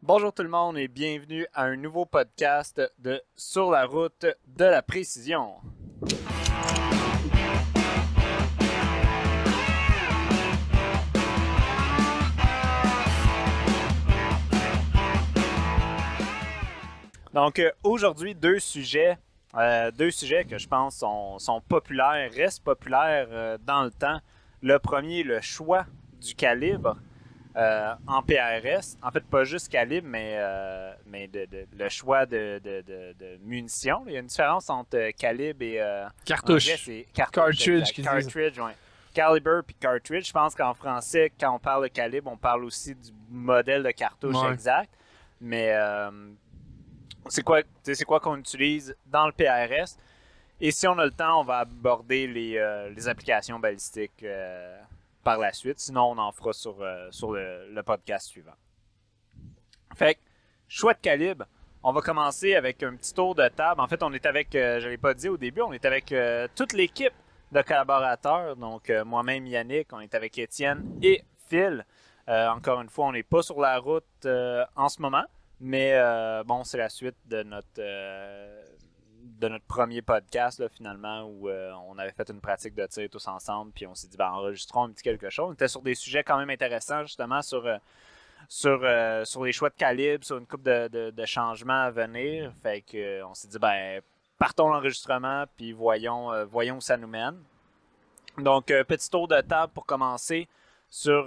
Bonjour tout le monde et bienvenue à un nouveau podcast de Sur la route de la précision. Donc aujourd'hui, deux sujets que je pense sont populaires, restent populaires dans le temps. Le premier, le choix du calibre. En PRS, en fait pas juste calibre, mais le choix de munitions. Il y a une différence entre calibre et cartouche. Cartridge. Cartridge, ouais. Caliber puis cartridge. Je pense qu'en français, quand on parle de calibre, on parle aussi du modèle de cartouche exact. Mais c'est quoi qu'on utilise dans le PRS. Et si on a le temps, on va aborder les applications balistiques par la suite. Sinon, on en fera sur le podcast suivant. Fait que, choix de calibre. On va commencer avec un petit tour de table. En fait, on est avec, je ne l'ai pas dit au début, on est avec toute l'équipe de collaborateurs. Donc, moi-même, Yannick, on est avec Étienne et Phil. Encore une fois, on n'est pas sur la route en ce moment. Mais bon, c'est la suite de notre premier podcast, là, finalement, où on avait fait une pratique de tir tous ensemble, puis on s'est dit, enregistrons un petit quelque chose. On était sur des sujets quand même intéressants, justement, sur les choix de calibre, sur une couple de changements à venir. Fait que on s'est dit, partons l'enregistrement, puis voyons où ça nous mène. Donc, petit tour de table pour commencer sur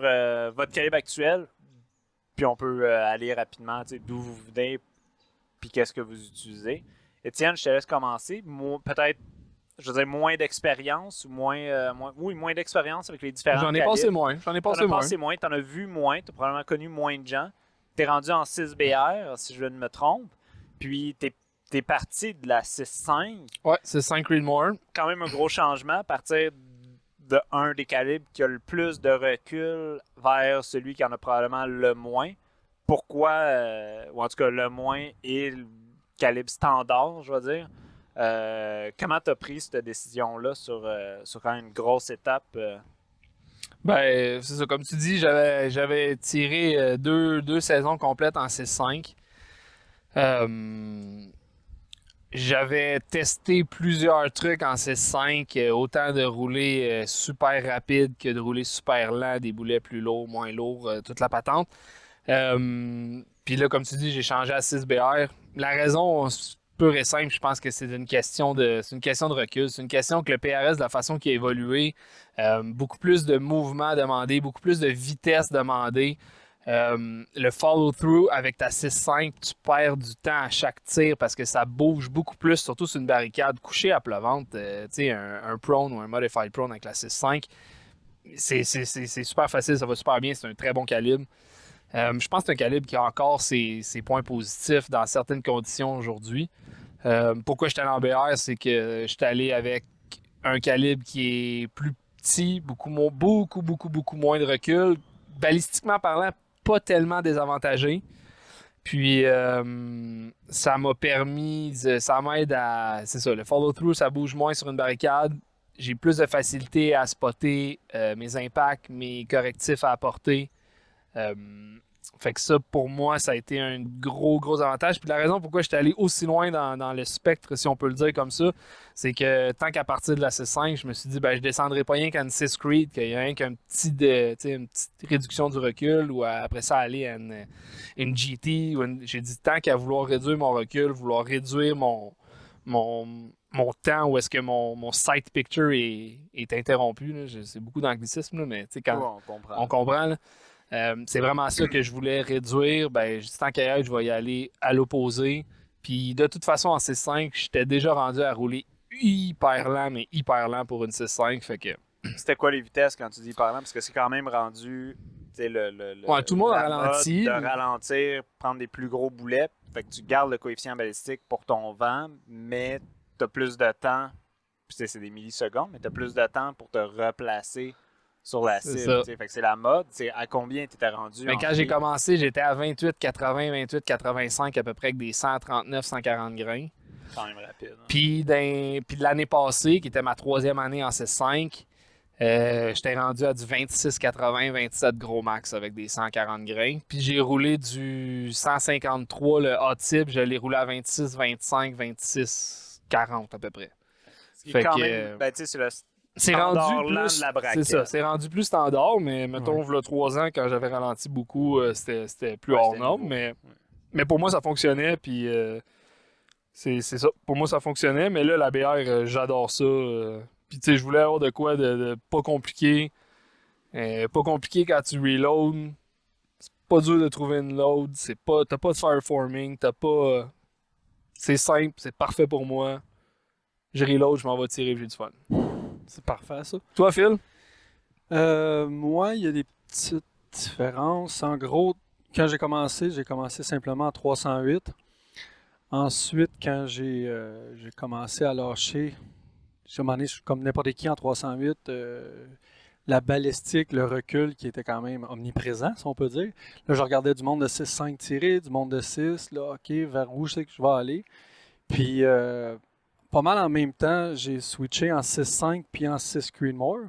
votre calibre actuel, puis on peut aller rapidement, d'où vous venez, puis qu'est-ce que vous utilisez. Étienne, je te laisse commencer. Peut-être, je veux dire, moins d'expérience ou moins d'expérience avec les différents calibres. J'en ai passé moins. T'en as vu moins. T'as probablement connu moins de gens. T'es rendu en 6BR, si je ne me trompe. Puis, t'es parti de la 6.5. Ouais, 6.5 Creedmoor. Quand même un gros changement à partir de un des calibres qui a le plus de recul vers celui qui en a probablement le moins. Pourquoi, ou en tout cas le moins, et le calibre standard, je vais dire. Comment tu as pris cette décision-là sur quand même une grosse étape? C'est ça. Comme tu dis, j'avais tiré deux saisons complètes en 6.5. J'avais testé plusieurs trucs en 6.5, autant de rouler super rapide que de rouler super lent, des boulets plus lourds, moins lourds, toute la patente. Puis là, comme tu dis, j'ai changé à 6BR. La raison pure et simple, je pense que c'est une question de recul. C'est une question que le PRS, de la façon qu'il a évolué, beaucoup plus de mouvements demandés, beaucoup plus de vitesse demandée. Le follow-through avec ta 6.5, tu perds du temps à chaque tir parce que ça bouge beaucoup plus, surtout sur une barricade couchée à pleuvante. Un prone ou un modified prone avec la 6.5, c'est super facile, ça va super bien, c'est un très bon calibre. Je pense que c'est un calibre qui a encore ses points positifs dans certaines conditions aujourd'hui. Pourquoi je suis allé en BR, c'est que je suis allé avec un calibre qui est plus petit, beaucoup moins de recul. Balistiquement parlant, pas tellement désavantagé. Puis, ça m'a permis, ça m'aide à... C'est ça, le follow-through, ça bouge moins sur une barricade. J'ai plus de facilité à spotter mes impacts, mes correctifs à apporter. Fait que ça, pour moi, ça a été un gros avantage. Puis la raison pourquoi j'étais allé aussi loin dans le spectre, si on peut le dire comme ça, c'est que tant qu'à partir de la 6.5, je me suis dit, je descendrai pas rien qu'à une 6 Creed, qu'il y a rien une petite réduction du recul, ou après ça, aller à une GT. J'ai dit, tant qu'à vouloir réduire mon recul, vouloir réduire mon temps où est-ce que mon sight picture est interrompu. Là. C'est beaucoup d'anglicisme, là, mais quand on comprend là. C'est vraiment ça que je voulais réduire. Tant qu'à être, je vais y aller à l'opposé. Puis de toute façon, en 6.5, j'étais déjà rendu à rouler hyper lent pour une 6.5. Fait que... C'était quoi les vitesses quand tu dis hyper lent? Parce que c'est quand même rendu tout le monde a ralenti. De ralentir, prendre des plus gros boulets. Fait que tu gardes le coefficient balistique pour ton vent, mais tu as plus de temps. C'est des millisecondes, mais tu as plus de temps pour te replacer sur la cible. Fait que c'est la mode. À combien tu étais rendu? Quand j'ai commencé, j'étais à 28,80, 28,85 à peu près avec des 139, 140 grains. Quand même rapide. Hein? Puis de l'année passée, qui était ma 3e année en 6.5, j'étais rendu à du 26,80, 27 gros max avec des 140 grains. Puis j'ai roulé du du 153, le A-type, je l'ai roulé à 26, 25, 26, 40 à peu près. Fait quand même, ben, c'est le rendu plus, de la braquette. C'est ça, c'est rendu plus standard, mais mettons, il y a 3 ans, quand j'avais ralenti beaucoup, c'était plus hors norme, mais pour moi, ça fonctionnait, puis c'est ça. Pour moi, ça fonctionnait, mais là, la BR, j'adore ça. Puis, tu sais, je voulais avoir de quoi de pas compliqué. Pas compliqué quand tu reload. C'est pas dur de trouver une load. T'as pas de fireforming. T'as pas. C'est simple, c'est parfait pour moi. Je reload, je m'en vais tirer, j'ai du fun. C'est parfait, ça. Toi, Phil? Moi, il y a des petites différences. En gros, quand j'ai commencé simplement en 308. Ensuite, quand j'ai commencé à lâcher, je comme n'importe qui en 308, la balistique, le recul qui était quand même omniprésent, si on peut dire. Là, je regardais du monde de 6-5 tirer, du monde de 6, là, OK, vers où je sais que je vais aller. Puis, pas mal en même temps, j'ai switché en 6-5 puis en 6 Creedmoor.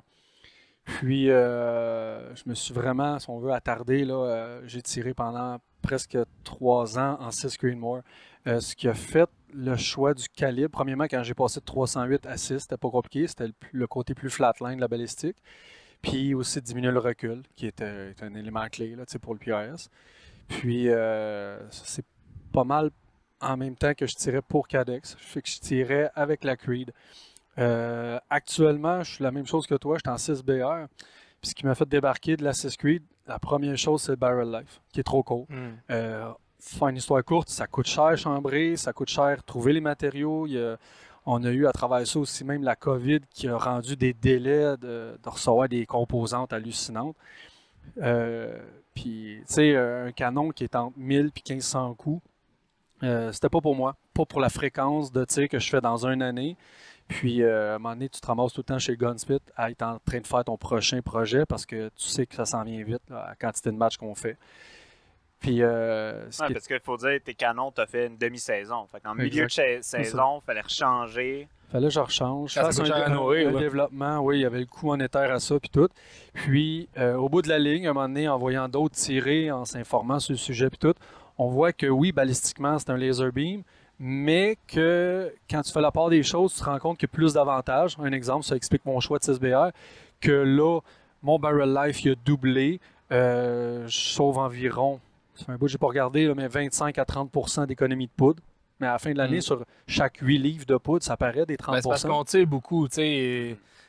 Puis, je me suis vraiment, si on veut, attardé. Là, j'ai tiré pendant presque 3 ans en 6 Creedmoor. Ce qui a fait le choix du calibre, premièrement, quand j'ai passé de 308 à 6, c'était pas compliqué, c'était le côté plus flatline de la balistique. Puis aussi diminuer le recul, qui est un élément clé là, pour le PRS. Puis c'est pas mal en même temps que je tirais pour Cadex. Je fais que je tirais avec la Creed. Actuellement, je suis la même chose que toi, j'étais en 6 BR. Puis ce qui m'a fait débarquer de la 6 Creed, la première chose, c'est le Barrel Life, qui est trop court. Faire une histoire courte, ça coûte cher chambrer, ça coûte cher trouver les matériaux. On a eu à travers ça aussi même la COVID qui a rendu des délais de recevoir des composantes hallucinantes. Puis, tu sais, un canon qui est entre 1000 et 1500 coups, c'était pas pour moi. Pas pour la fréquence de tir que je fais dans une année. Puis, à un moment donné, tu te ramasses tout le temps chez Gunspit à être en train de faire ton prochain projet parce que tu sais que ça s'en vient vite, là, à la quantité de matchs qu'on fait. Puis, parce qu'il faut dire, tes canons, t'as fait une demi-saison. Fait qu'en milieu de saison, il fallait rechanger. Fallait que je rechange. Je fasse un développement, oui, il y avait le coût monétaire à ça, puis tout. Puis, au bout de la ligne, à un moment donné, en voyant d'autres tirer, en s'informant sur le sujet, puis tout, on voit que oui, balistiquement, c'est un laser beam, mais que quand tu fais la part des choses, tu te rends compte qu'il y a plus d'avantages. Un exemple, ça explique mon choix de 6BR, que là, mon barrel life, il a doublé. Je sauve environ, c'est un bout que j'ai pas regardé, là, mais 25 à 30% d'économie de poudre. Mais à la fin de l'année, sur chaque 8 livres de poudre, ça paraît des 30%. Ben, c'est parce qu'on tire beaucoup.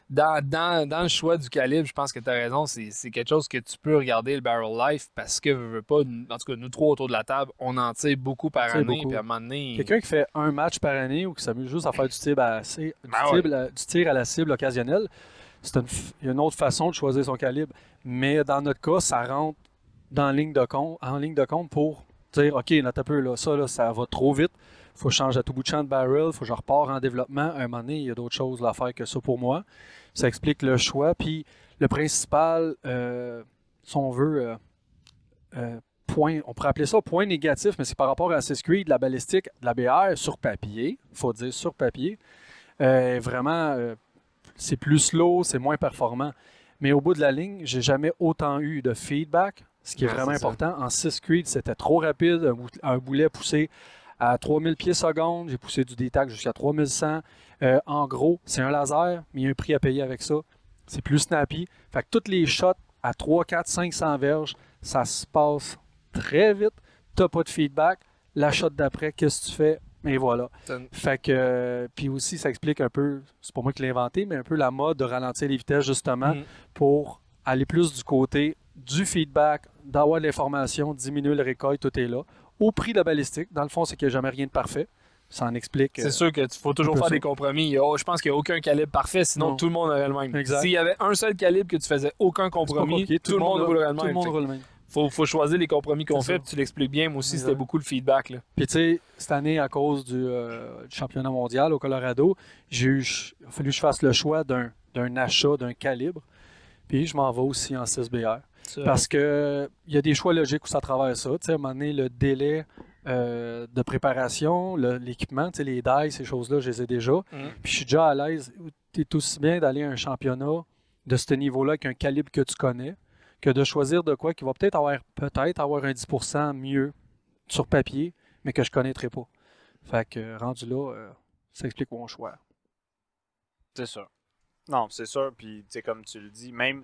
Dans le choix du calibre, je pense que tu as raison. C'est quelque chose que tu peux regarder le barrel life parce que, veux pas, en tout cas, nous trois autour de la table, on en tire beaucoup par année. Puis à un moment donné... Quelqu'un qui fait un match par année ou qui s'amuse juste à faire du tir à la cible occasionnelle, il y a une autre façon de choisir son calibre. Mais dans notre cas, ça rentre en ligne de compte pour dire OK, là, t'as peu, là, ça va trop vite. Il faut changer à tout bout de champ de barrel, il faut que je repars en développement. À un moment donné, il y a d'autres choses à faire que ça pour moi. Ça explique le choix. Puis le principal, si on veut, point, on pourrait appeler ça point négatif, mais c'est par rapport à Assassin's Creed, la balistique, de la BR sur papier, il faut dire sur papier. Vraiment, c'est plus slow, c'est moins performant. Mais au bout de la ligne, j'ai jamais autant eu de feedback, ce qui est vraiment important. En 6 Creed, c'était trop rapide, un boulet poussé à 3000 pieds secondes, j'ai poussé du détac jusqu'à 3100. En gros, c'est un laser, mais il y a un prix à payer avec ça. C'est plus snappy. Fait que toutes les shots à 3, 4, 500 verges, ça se passe très vite. T'as pas de feedback. La shot d'après, qu'est-ce que tu fais? Et voilà. Fait que, puis aussi, ça explique un peu, c'est pas moi qui l'ai inventé, mais un peu la mode de ralentir les vitesses justement pour aller plus du côté du feedback, d'avoir de l'information, diminuer le recoil, tout est là. Au prix de la balistique, dans le fond, c'est qu'il n'y a jamais rien de parfait. Ça en explique. C'est sûr qu'il faut toujours faire des compromis. Je pense qu'il n'y a aucun calibre parfait, sinon tout le monde aurait le même. S'il y avait un seul calibre que tu faisais aucun compromis, tout le monde roulerait le même. Tout le monde roule le même. Faut choisir les compromis qu'on fait, puis tu l'expliques bien. Moi aussi, c'était beaucoup le feedback. Là. Puis tu sais, cette année, à cause du championnat mondial au Colorado, il a fallu que je fasse le choix d'un achat d'un calibre. Puis je m'en vais aussi en 6BR. Parce que il y a des choix logiques où ça traverse ça. Tu sais, à un moment donné, le délai de préparation, l'équipement, tu sais, les dies, ces choses-là, je les ai déjà. Puis je suis déjà à l'aise. Tu es aussi bien d'aller à un championnat de ce niveau-là avec un calibre que tu connais que de choisir de quoi qui va peut-être avoir un 10% mieux sur papier, mais que je connaîtrais pas. Fait que rendu là, ça explique mon choix. C'est sûr. Non, c'est sûr. Puis, tu sais, comme tu le dis, même,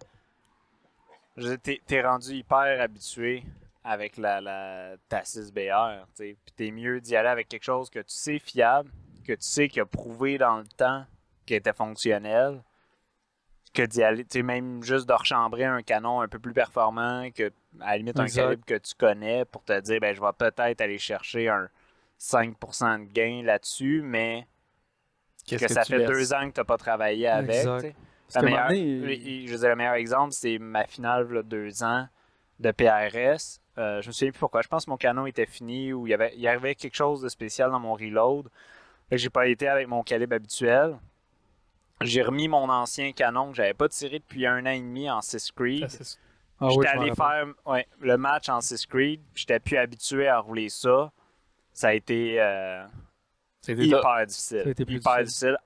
t'es rendu hyper habitué avec ta 6BR, tu sais. Puis t'es mieux d'y aller avec quelque chose que tu sais fiable, que tu sais qu'il a prouvé dans le temps qu'il était fonctionnel, que d'y aller, tu sais, même juste de rechambrer un canon un peu plus performant, que à la limite un calibre que tu connais pour te dire, ben je vais peut-être aller chercher un 5% de gain là-dessus, mais que ça fait 2 ans que tu n'as pas travaillé avec. Le meilleur exemple, c'est ma finale il y a 2 ans de PRS. Je me souviens plus pourquoi. Je pense que mon canon était fini ou il y avait quelque chose de spécial dans mon reload. Fait que j'ai pas été avec mon calibre habituel. J'ai remis mon ancien canon que j'avais pas tiré depuis 1 an et demi en 6 Creed. J'étais allé faire le match en 6 Creed. J'étais plus habitué à rouler ça. Ça a été hyper difficile. Hyper difficile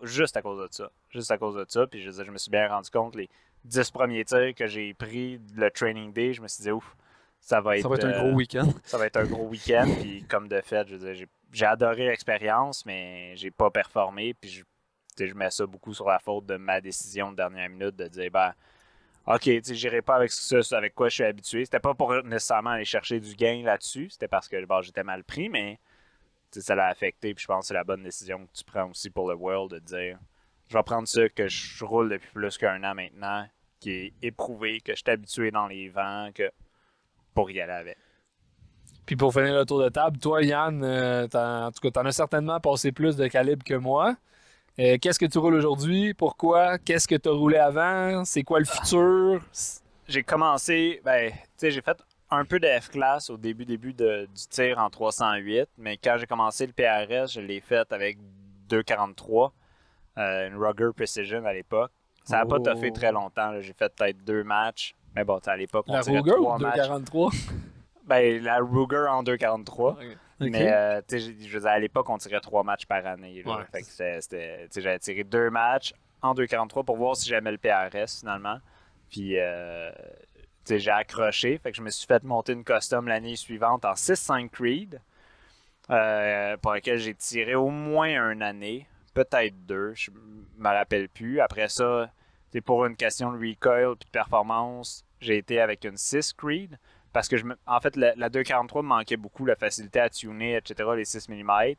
juste à cause de ça. Juste à cause de ça. Puis je me suis bien rendu compte, les 10 premiers tirs que j'ai pris le training day, je me suis dit, ouf, ça va être un gros week-end. Ça va être un gros week-end. Puis comme de fait, j'ai adoré l'expérience, mais j'ai pas performé. Puis je mets ça beaucoup sur la faute de ma décision de dernière minute de dire, ben, OK, j'irai pas avec ça, avec quoi je suis habitué. C'était pas pour nécessairement aller chercher du gain là-dessus. C'était parce que j'étais mal pris, mais ça l'a affecté. Puis je pense que c'est la bonne décision que tu prends aussi pour le World de dire, je vais prendre ça que je roule depuis plus qu'1 an maintenant, qui est éprouvé, que je suis habitué dans les vents, que pour y aller avec. Puis pour finir le tour de table, toi, Yann, en tout cas, t'en as certainement passé plus de calibre que moi. Qu'est-ce que tu roules aujourd'hui? Pourquoi? Qu'est-ce que tu as roulé avant? C'est quoi le futur? J'ai commencé, j'ai fait un peu de F-Class au début du tir en 308, mais quand j'ai commencé le PRS, je l'ai fait avec 243, une Ruger Precision à l'époque. Ça n'a pas toffé très longtemps, là. J'ai fait peut-être 2 matchs, mais bon, à l'époque, on tirait 3 matchs. La Ruger ou 243? La Ruger en 243. Okay. Mais à l'époque, on tirait 3 matchs par année. Là. Fait que j'avais tiré 2 matchs en 2,43 pour voir si j'aimais le PRS finalement. Puis j'ai accroché. Fait que je me suis fait monter une custom l'année suivante en 6.5 Creed. Pour laquelle j'ai tiré au moins 1 année. Peut-être 2. Je me rappelle plus. Après ça, pour une question de recoil et de performance, j'ai été avec une 6 Creed. Parce que, en fait, la 243 me manquait beaucoup, la facilité à tuner, etc., les 6 mm.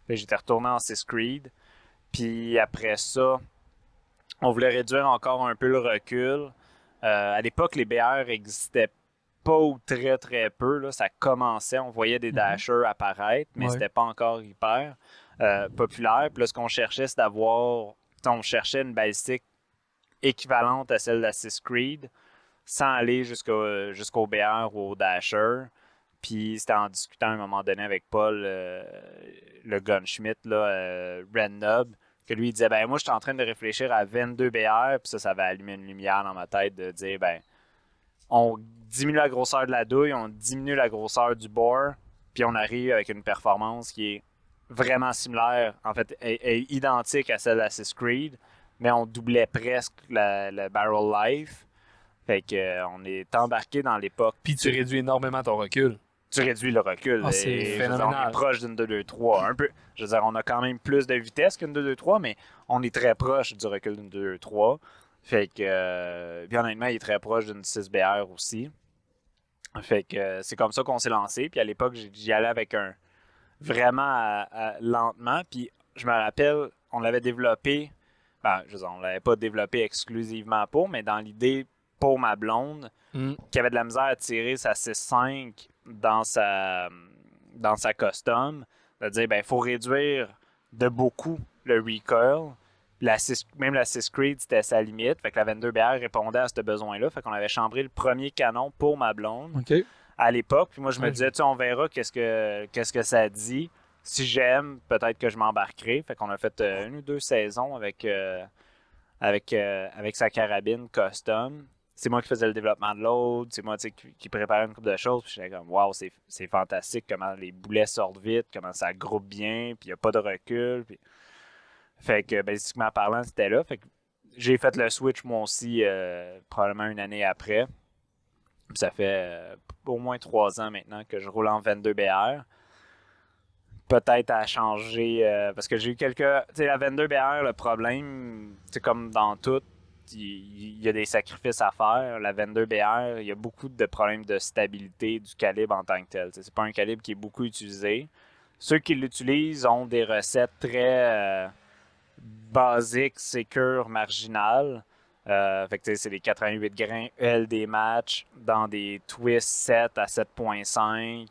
J'étais retourné en 6 Creed. Puis après ça, on voulait réduire encore un peu le recul. À l'époque, les BR n'existaient pas ou très, très peu. Là. Ça commençait, on voyait des dashers apparaître, mais c'était pas encore hyper populaire. Puis là, ce qu'on cherchait, c'est on cherchait une balistique équivalente à celle de la 6 Creed, sans aller jusqu'au BR ou au Dasher. Puis c'était en discutant à un moment donné avec Paul, le Gunschmidt, Red Nub, que lui il disait, ben moi je suis en train de réfléchir à 22 BR, puis ça va allumer une lumière dans ma tête de dire, ben on diminue la grosseur de la douille, on diminue la grosseur du bore, puis on arrive avec une performance qui est vraiment similaire, en fait, est identique à celle de la 6 Creed, mais on doublait presque le barrel life. Fait qu'on est embarqué dans l'époque. Puis tu réduis énormément ton recul. Tu réduis le recul. C'est phénoménal. On est proche d'une 2.2.3. Un peu. Je veux dire, on a quand même plus de vitesse qu'une 2.2.3, mais on est très proche du recul d'une 2.2.3. Fait que, bien honnêtement, il est très proche d'une 6BR aussi. Fait que c'est comme ça qu'on s'est lancé. Puis à l'époque, j'y allais avec un vraiment lentement. Puis je me rappelle, on l'avait développé. On l'avait pas développé exclusivement mais dans l'idée pour ma blonde, qui avait de la misère à tirer sa 6.5 dans sa custom, de dire, il faut réduire de beaucoup le recoil. Même la 6 Creed, c'était sa limite. Fait que la 22BR répondait à ce besoin-là. Fait qu'on avait chambré le premier canon pour ma blonde à l'époque. Puis moi, je me disais, on verra qu'est-ce que ça dit. Si j'aime, peut-être que je m'embarquerai. Fait qu'on a fait 1 ou 2 saisons avec sa carabine custom. C'est moi qui faisais le développement de l'autre, c'est moi qui préparais une couple de choses. Puis j'étais comme, waouh, c'est fantastique comment les boulets sortent vite, comment ça groupe bien, puis il n'y a pas de recul. Puis... Fait que, basiquement parlant, c'était là. Fait que j'ai fait le switch moi aussi, probablement 1 année après. Puis ça fait au moins 3 ans maintenant que je roule en 22 BR. Peut-être à changer, parce que j'ai eu quelques... Tu sais, la 22 BR, le problème, c'est comme dans tout, il y a des sacrifices à faire. La 22 BR, il y a beaucoup de problèmes de stabilité du calibre en tant que tel. C'est pas un calibre qui est beaucoup utilisé. Ceux qui l'utilisent ont des recettes très basiques, sécures, marginales. Fait que c'est des 88 grains ELD match dans des twists 7 à 7.5,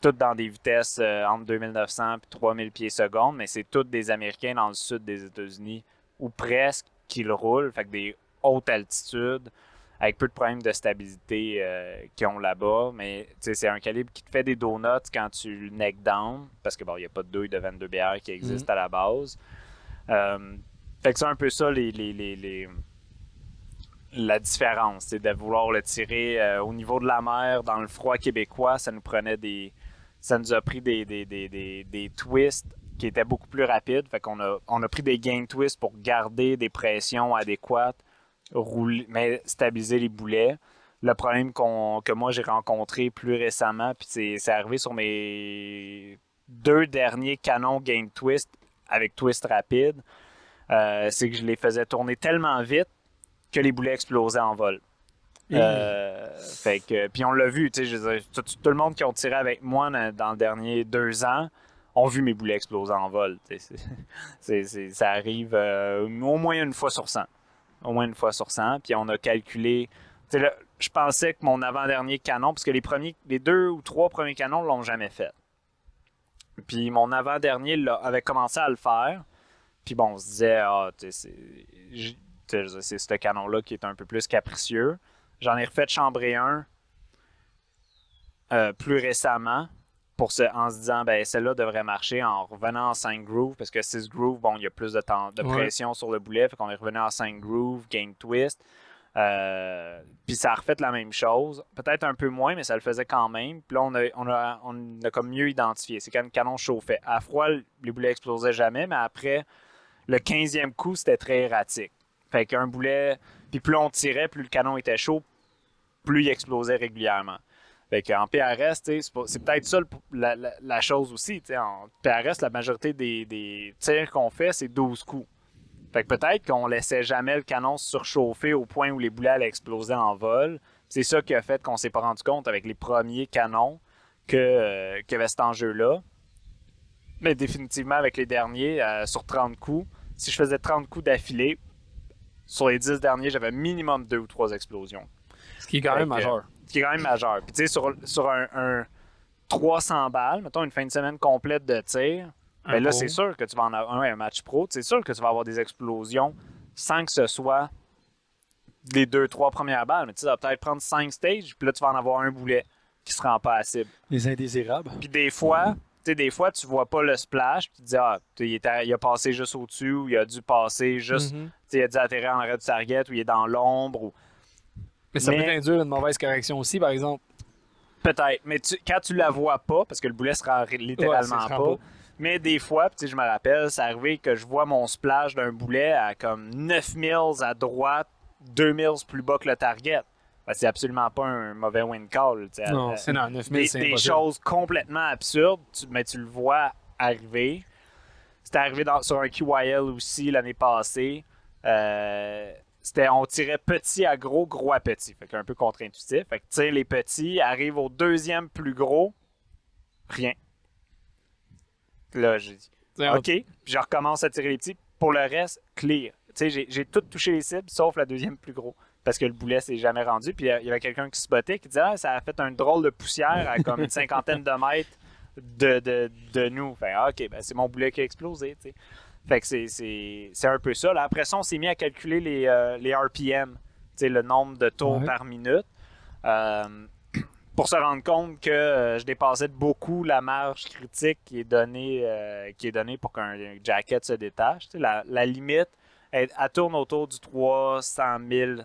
toutes dans des vitesses entre 2900 et 3000 pieds secondes, mais c'est toutes des Américains dans le sud des États-Unis, ou presque, qui le roulent, fait que des hautes altitudes, avec peu de problèmes de stabilité qu'ils ont là-bas, mais c'est un calibre qui te fait des donuts quand tu le neck down, parce que bon, il n'y a pas de douille de 22 BR qui existe à la base. Fait que c'est un peu ça la différence, c'est de vouloir le tirer au niveau de la mer, dans le froid québécois, ça nous a pris des twists qui étaient beaucoup plus rapides. Fait qu'on a pris des gain twists pour garder des pressions adéquates, mais stabiliser les boulets. Le problème que moi j'ai rencontré plus récemment, puis c'est arrivé sur mes 2 derniers canons gain twist avec twist rapide, c'est que je les faisais tourner tellement vite que les boulets explosaient en vol. Fait que, puis on l'a vu, tu sais, tout le monde qui ont tiré avec moi dans les derniers 2 ans ont vu mes boulets exploser en vol. Ça arrive au moins une fois sur 100. Au moins une fois sur 100. Puis on a calculé... Là, je pensais que mon avant-dernier canon, parce que les 2 ou 3 premiers canons ne l'ont jamais fait. Puis mon avant-dernier avait commencé à le faire. Puis bon, on se disait, c'est ce canon-là qui est un peu plus capricieux. J'en ai refait chambrer un plus récemment en se disant, ben celle-là devrait marcher en revenant en 5 grooves, parce que 6 grooves, bon, il y a plus de pression sur le boulet, fait qu'on est revenu en 5 grooves, gain twist. Puis ça a refait la même chose, peut-être un peu moins, mais ça le faisait quand même. Puis là, on a comme mieux identifié. C'est quand le canon chauffait. À froid, les boulets explosaient jamais, mais après, le 15e coup, c'était très erratique. Fait qu'un boulet, puis plus on tirait, plus le canon était chaud, plus il explosait régulièrement. Fait qu'en PRS, c'est peut-être ça la chose aussi. En PRS, la majorité des tirs qu'on fait, c'est 12 coups. Fait que peut-être qu'on laissait jamais le canon surchauffer au point où les boulets allaient exploser en vol. C'est ça qui a fait qu'on s'est pas rendu compte avec les premiers canons qu'il y avait cet enjeu-là. Mais définitivement, avec les derniers, sur 30 coups, si je faisais 30 coups d'affilée, sur les 10 derniers, j'avais minimum 2 ou 3 explosions. Ce qui est quand même majeur. Ce qui est quand même majeur. Puis tu sais, sur un 300 balles, mettons une fin de semaine complète de tir, ben là, c'est sûr que tu vas en avoir un match pro. C'est sûr que tu vas avoir des explosions sans que ce soit les 2-3 premières balles. Mais tu vas peut-être prendre 5 stages, puis là, tu vas en avoir un boulet qui se rend pas à cible. Les indésirables. Puis des fois, tu vois pas le splash, puis tu te dis, il a passé juste au-dessus, ou il a dû passer juste, il a dû atterrir en arrêt de target, ou il est dans l'ombre. Mais ça peut induire une mauvaise correction aussi, par exemple. Peut-être, mais quand tu la vois pas, parce que le boulet se rend littéralement pas. Mais des fois, je me rappelle, c'est arrivé que je vois mon splash d'un boulet à comme 9 mills à droite, 2 mills plus bas que le target. Ben, c'est absolument pas un mauvais win call. Non, c'est 9 mills, c'est des choses complètement absurdes, mais tu le vois arriver. C'était arrivé sur un QYL aussi l'année passée. On tirait petit à gros, gros à petit. Fait qu'un peu contre-intuitif. Fait que les petits arrivent au 2e plus gros, rien. Là, j'ai dit OK, puis je recommence à tirer les petits. Pour le reste, clear. J'ai tout touché les cibles, sauf la 2e plus gros. Parce que le boulet s'est jamais rendu. Puis il y avait quelqu'un qui spottait qui disait ça a fait un drôle de poussière à comme une 50aine de mètres de nous. Fait OK, ben c'est mon boulet qui a explosé. T'sais. Fait que c'est un peu ça. Là, après ça, on s'est mis à calculer les RPM, le nombre de tours par minute. Pour se rendre compte que je dépassais de beaucoup la marge critique qui est donnée pour qu'un jacket se détache. La limite, elle tourne autour du 300 000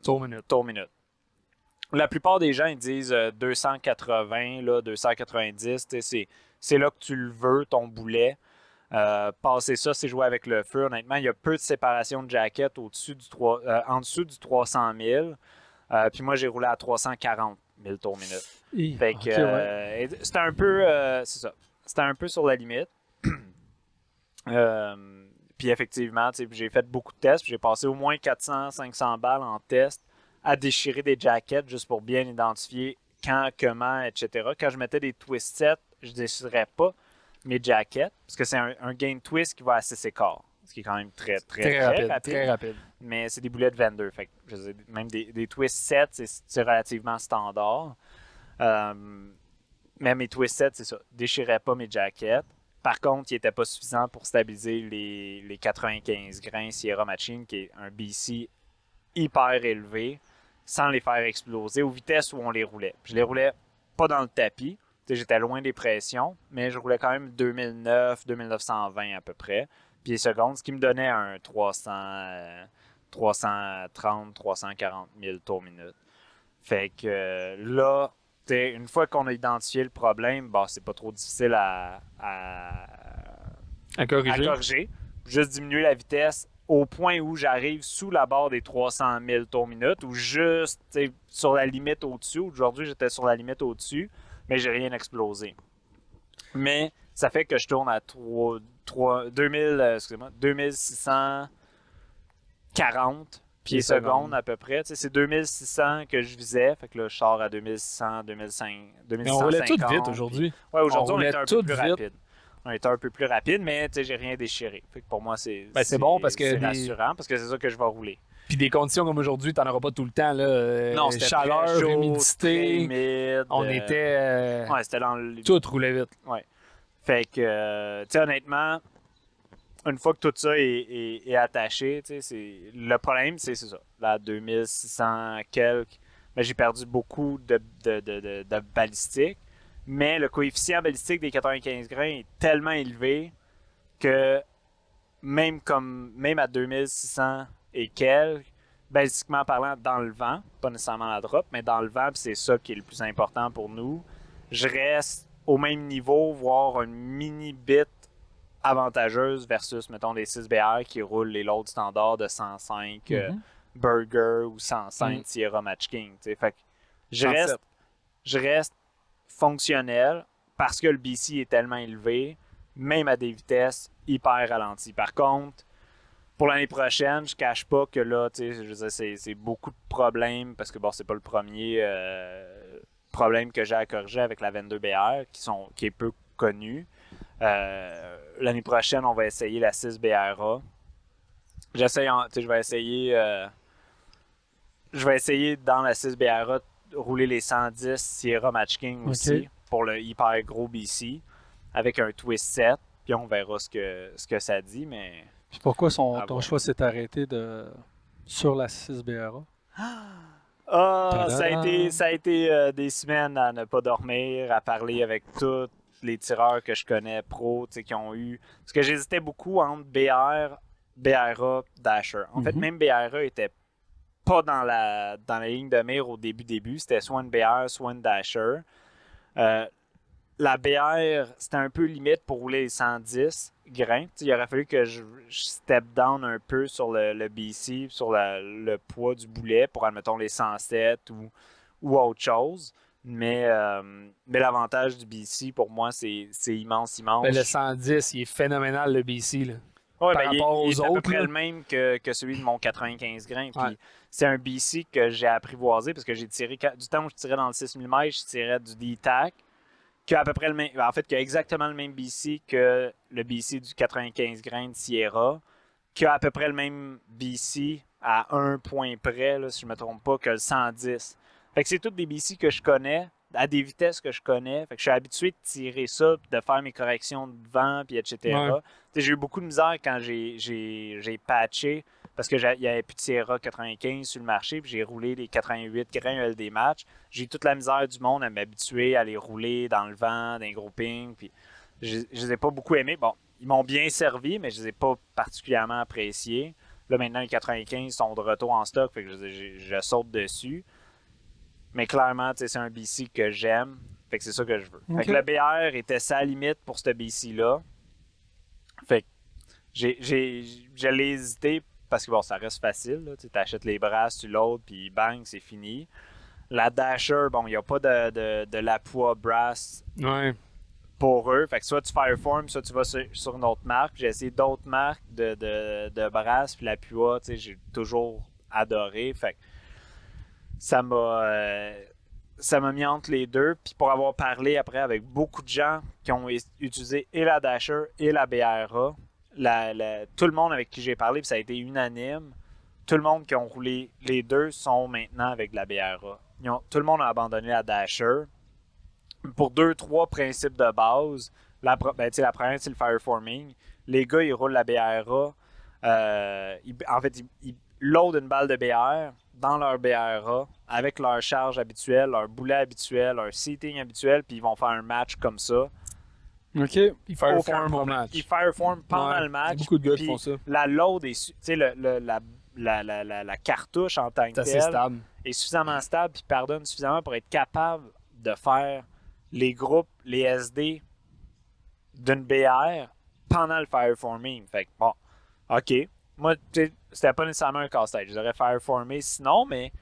tours minute. La plupart des gens ils disent 280, là, 290. C'est là que tu le veux, ton boulet. Passer ça, c'est jouer avec le feu. Honnêtement, il y a peu de séparation de jacket en dessous du 300 000. Puis moi, j'ai roulé à 340 000 tours minute. Fait que ouais. c'était un peu... c'est ça. C'était un peu sur la limite. Puis effectivement, j'ai fait beaucoup de tests. J'ai passé au moins 400-500 balles en test à déchirer des jackets juste pour bien identifier quand, comment, etc. Quand je mettais des twist sets, je ne déchirais pas mes jackets parce que c'est un gain twist qui va à 6 écarts. Ce qui est quand même très rapide. Très rapide. Mais c'est des boulets de 22. Fait que, même des twist sets, c'est relativement standard. Mais mes twist sets, c'est ça. Déchirais pas mes jackets. Par contre, il n'était pas suffisant pour stabiliser les 95 grains Sierra Machine, qui est un BC hyper élevé, sans les faire exploser aux vitesses où on les roulait. Je les roulais pas dans le tapis. J'étais loin des pressions, mais je roulais quand même 2920 à peu près. Puis les secondes, ce qui me donnait un 330, 340 000 tours minute. Fait que là, une fois qu'on a identifié le problème, c'est pas trop difficile à corriger. Juste diminuer la vitesse au point où j'arrive sous la barre des 300 000 tours minute ou juste sur la limite au-dessus. Aujourd'hui, j'étais sur la limite au-dessus, mais j'ai rien explosé. Mais ça fait que je tourne à 2640 pieds secondes à peu près. C'est 2600 que je visais. Fait que là, je sors à 2600, 2500. Mais on roulait tout vite aujourd'hui. Oui, aujourd'hui, on était un peu plus rapide. On était un peu plus rapide, mais j'ai rien déchiré. Fait que pour moi, c'est bon parce que c'est rassurant parce que c'est ça que je vais rouler. Puis des conditions comme aujourd'hui, t'en auras pas tout le temps. Là. Non, c'était chaleur, très chaud, humidité. très humide, on était. Ouais, c'était dans le. Tout roulait vite. Ouais. Fait que, honnêtement, une fois que tout ça est attaché, le problème, c'est ça. Là, 2600 quelques, j'ai perdu beaucoup de balistique. Mais le coefficient balistique des 95 grains est tellement élevé que même à 2600 et quelques, balistiquement parlant, dans le vent, pas nécessairement la drop, mais dans le vent, puis c'est ça qui est le plus important pour nous, je reste au même niveau, voire une mini bit avantageuse versus, mettons, les 6BR qui roulent les loads standards de 105 Burger ou 105 Sierra Match King. Fait que je reste fonctionnel parce que le BC est tellement élevé, même à des vitesses hyper ralenties. Par contre, pour l'année prochaine, je cache pas que là, c'est beaucoup de problèmes parce que c'est pas le premier problème que j'ai à corriger avec la 22BR qui est peu connu. L'année prochaine, on va essayer la 6BRA. Je vais essayer dans la 6BRA rouler les 110 Sierra Match King aussi pour le hyper gros BC avec un twist set. Puis on verra ce que ça dit. Mais puis pourquoi ton choix s'est arrêté sur la 6BRA? Ça a été des semaines à ne pas dormir, à parler avec tous les tireurs que je connais pro qui ont eu. Parce que j'hésitais beaucoup entre BRA, Dasher. En fait, même BRA était pas dans la ligne de mire au début. C'était soit une BR, soit une Dasher. La BR, c'était un peu limite pour rouler les 110 grains. Il aurait fallu que je step down un peu sur le BC, sur le poids du boulet pour, admettons, les 107 ou autre chose. Mais l'avantage du BC, pour moi, c'est immense. Mais le 110, il est phénoménal, le BC. Là. Ouais, il est à peu près le même que celui de mon 95 grains. Puis c'est un BC que j'ai apprivoisé parce que j'ai tiré du temps où je tirais dans le 6 mm, je tirais du D-Tac qui a à peu près le même, en fait, qui a exactement le même BC que le BC du 95 grains de Sierra, qui a à peu près le même BC à un point près, là, si je ne me trompe pas, que le 110. Fait que c'est tous des BC que je connais, à des vitesses que je connais. Fait que je suis habitué de tirer ça, de faire mes corrections de vent, puis etc. Ouais. J'ai eu beaucoup de misère quand j'ai patché, parce qu'il n'y avait plus de Sierra 95 sur le marché, puis j'ai roulé les 88 grains LD Match. J'ai eu toute la misère du monde à m'habituer à les rouler dans le vent, dans les groupings, puis je les ai pas beaucoup aimés. Bon, ils m'ont bien servi, mais je les ai pas particulièrement appréciés. Là, maintenant, les 95 sont de retour en stock, fait que je saute dessus. Mais clairement, c'est un BC que j'aime. Fait que c'est ça que je veux. Fait que le BR était sa limite pour ce BC-là. Fait que je l'ai hésité parce que bon, ça reste facile. Tu achètes les brasses, tu loads, puis bang, c'est fini. La Dasher, bon, il n'y a pas de l'Apua brass pour eux. Fait que soit tu Fireform, soit tu vas sur une autre marque. J'ai essayé d'autres marques de brass, puis l'Apua, j'ai toujours adoré. Fait que ça m'a mis entre les deux. Puis pour avoir parlé après avec beaucoup de gens qui ont utilisé et la Dasher et la BRA, tout le monde avec qui j'ai parlé, puis ça a été unanime, tout le monde qui ont roulé les deux sont maintenant avec la BRA. Tout le monde a abandonné la Dasher pour 2-3 principes de base. La première, c'est le Fireforming. Les gars, ils roulent la BRA. Ils loadent une balle de BR dans leur BRA avec leur charge habituelle, leur boulet habituel, leur seating habituel, puis ils vont faire un match comme ça. OK. Ils fireform au match. Ils fireform pendant le match. Beaucoup de gars qui font ça. La load est... La cartouche en tant que telle est suffisamment stable et pardonne suffisamment pour être capable de faire les groupes, les SD d'une BR pendant le fireforming. Fait que bon, OK. Moi, c'était pas nécessairement un casse-tête. Je dirais fireformer sinon, mais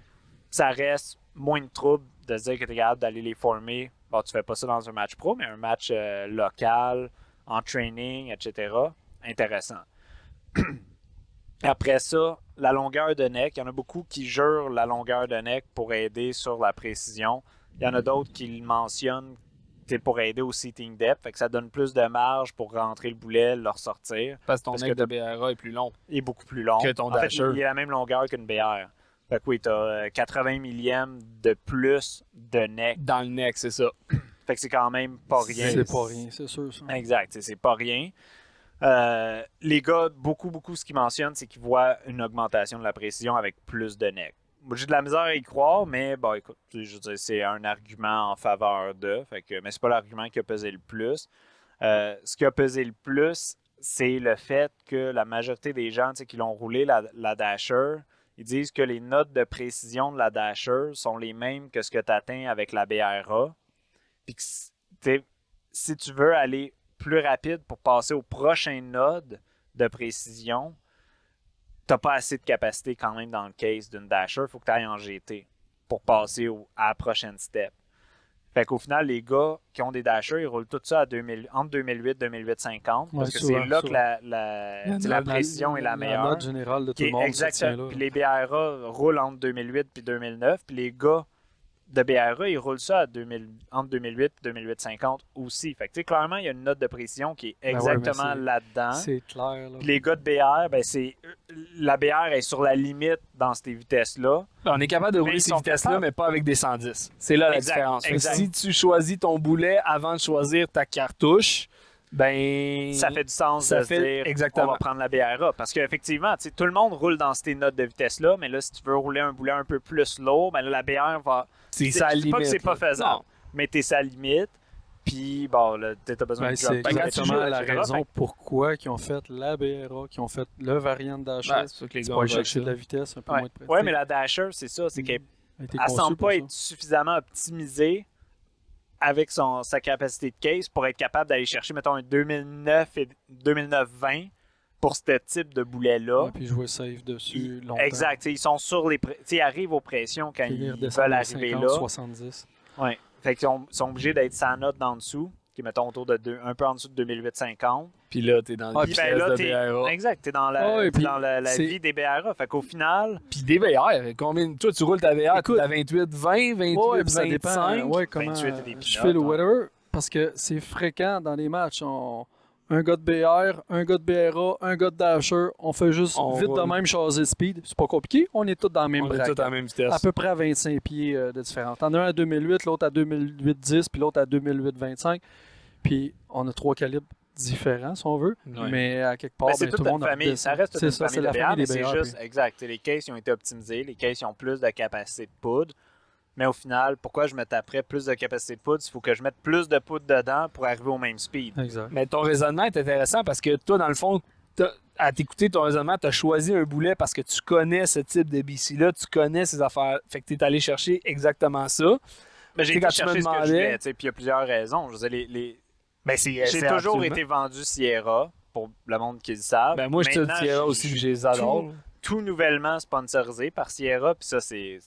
ça reste moins de trouble de se dire que tu es capable d'aller les former. Bon, tu fais pas ça dans un match pro, mais un match local, en training, etc. Intéressant. Après ça, la longueur de neck. Il y en a beaucoup qui jurent la longueur de neck pour aider sur la précision. Il y en a d'autres qui le mentionnent pour aider au seating depth. Fait que ça donne plus de marge pour rentrer le boulet, le ressortir. Parce que ton neck de BRA est plus long. Il est beaucoup plus long. Que ton Dasher. Il est la même longueur qu'une BR. Fait que oui, tu as 80 millièmes de plus de neck. Dans le neck, c'est ça. Fait que c'est quand même pas rien. C'est pas rien, c'est sûr. Ça. Exact, c'est pas rien. Les gars, beaucoup, ce qu'ils mentionnent, c'est qu'ils voient une augmentation de la précision avec plus de neck. Moi, j'ai de la misère à y croire, mais bon, écoute, je veux dire, c'est un argument en faveur de. Mais c'est pas l'argument qui a pesé le plus. Ce qui a pesé le plus, c'est le fait que la majorité des gens qui l'ont roulé, la Dasher, ils disent que les notes de précision de la Dasher sont les mêmes que ce que tu atteins avec la BRA. Puis que si tu veux aller plus rapide pour passer au prochain node de précision, t'as pas assez de capacité quand même dans le case d'une Dasher. Il faut que tu ailles en GT pour passer à la prochaine step. Fait qu'au final, les gars qui ont des Dashers, ils roulent tout ça entre 2008 et 2008-50 parce que c'est là que la précision est la meilleure. La note générale de tout le monde. Exactement. Puis les BRA roulent entre 2008 et 2009. Puis les gars de BRA, ils roulent ça entre 2008 et 2008-50 aussi. Fait que clairement, il y a une note de précision qui est exactement là-dedans. C'est clair. Là. Puis les gars de BR, la BR est sur la limite dans ces vitesses-là. On est capable de rouler ces vitesses-là, mais pas avec des 110. C'est là la différence. Si tu choisis ton boulet avant de choisir ta cartouche, ça fait du sens de se dire exactement. On va prendre la BRA. Parce qu'effectivement, tout le monde roule dans ces notes de vitesse-là, mais là, si tu veux rouler un boulet un peu plus lourd, là, la BR va... C'est sa limite. Pas que c'est pas faisable, mais t'es sa limite. Puis, bon, là, t'as besoin de c'est exactement la raison pourquoi ils ont fait la BRA, qui ont fait le variant de Dasher. C'est pour aller chercher de la vitesse, un peu moins de pression. Oui, mais la Dasher, c'est ça. C'est qu'elle ne semble pas être suffisamment optimisée avec sa capacité de case pour être capable d'aller chercher, mettons, un 2009-20 pour ce type de boulet-là. Ouais, puis jouer safe dessus longtemps. Exact. Ils sont sur les... Ils arrivent aux pressions quand ils veulent arriver 50, là. 70. Oui. Fait qu'ils sont obligés d'être sa note d'en dessous, qui est, mettons, autour de un peu en dessous de 2008-50. Puis là, t'es dans le vitesse de BRA. Exact. T'es dans la vie des BRA. Fait qu'au final... Puis des BR, combien... Toi, tu roules ta BR, t'as 28-20, 28-25. Ouais, comment 28 et des je fais le whatever, parce que c'est fréquent dans les matchs. Un gars de BR, un gars de BRA, un gars de Dasher, on fait juste vite de même changer speed. C'est pas compliqué, on est tous dans la même braquette. On est tous à la même vitesse. À peu près à 25 pieds de différence. T'en as un à 2008, l'autre à 2008-10, puis l'autre à 2008-25. Puis on a 3 calibres différents, si on veut. Ouais. Mais à quelque part, c'est toute tout le monde famille. Ça reste toute une famille de la BR, famille mais des c'est BR, juste... Exact. Les cases ont été optimisés. Les cases ont plus de capacité de poudre. Mais au final, pourquoi je me taperais plus de capacité de poudre? Il faut que je mette plus de poudre dedans pour arriver au même speed. Exact. Mais ton raisonnement est intéressant parce que toi, dans le fond, à t'écouter ton raisonnement, tu as choisi un boulet parce que tu connais ce type de BC-là, tu connais ces affaires. Fait que tu es allé chercher exactement ça. Mais j'ai été chercher ce que je voulais, puis il y a plusieurs raisons. Je veux dire, j'ai toujours été vendu Sierra, pour le monde qui le savent. Ben moi, je te dis Sierra aussi, que je les adore. tout nouvellement sponsorisé par Sierra, puis ça, c'est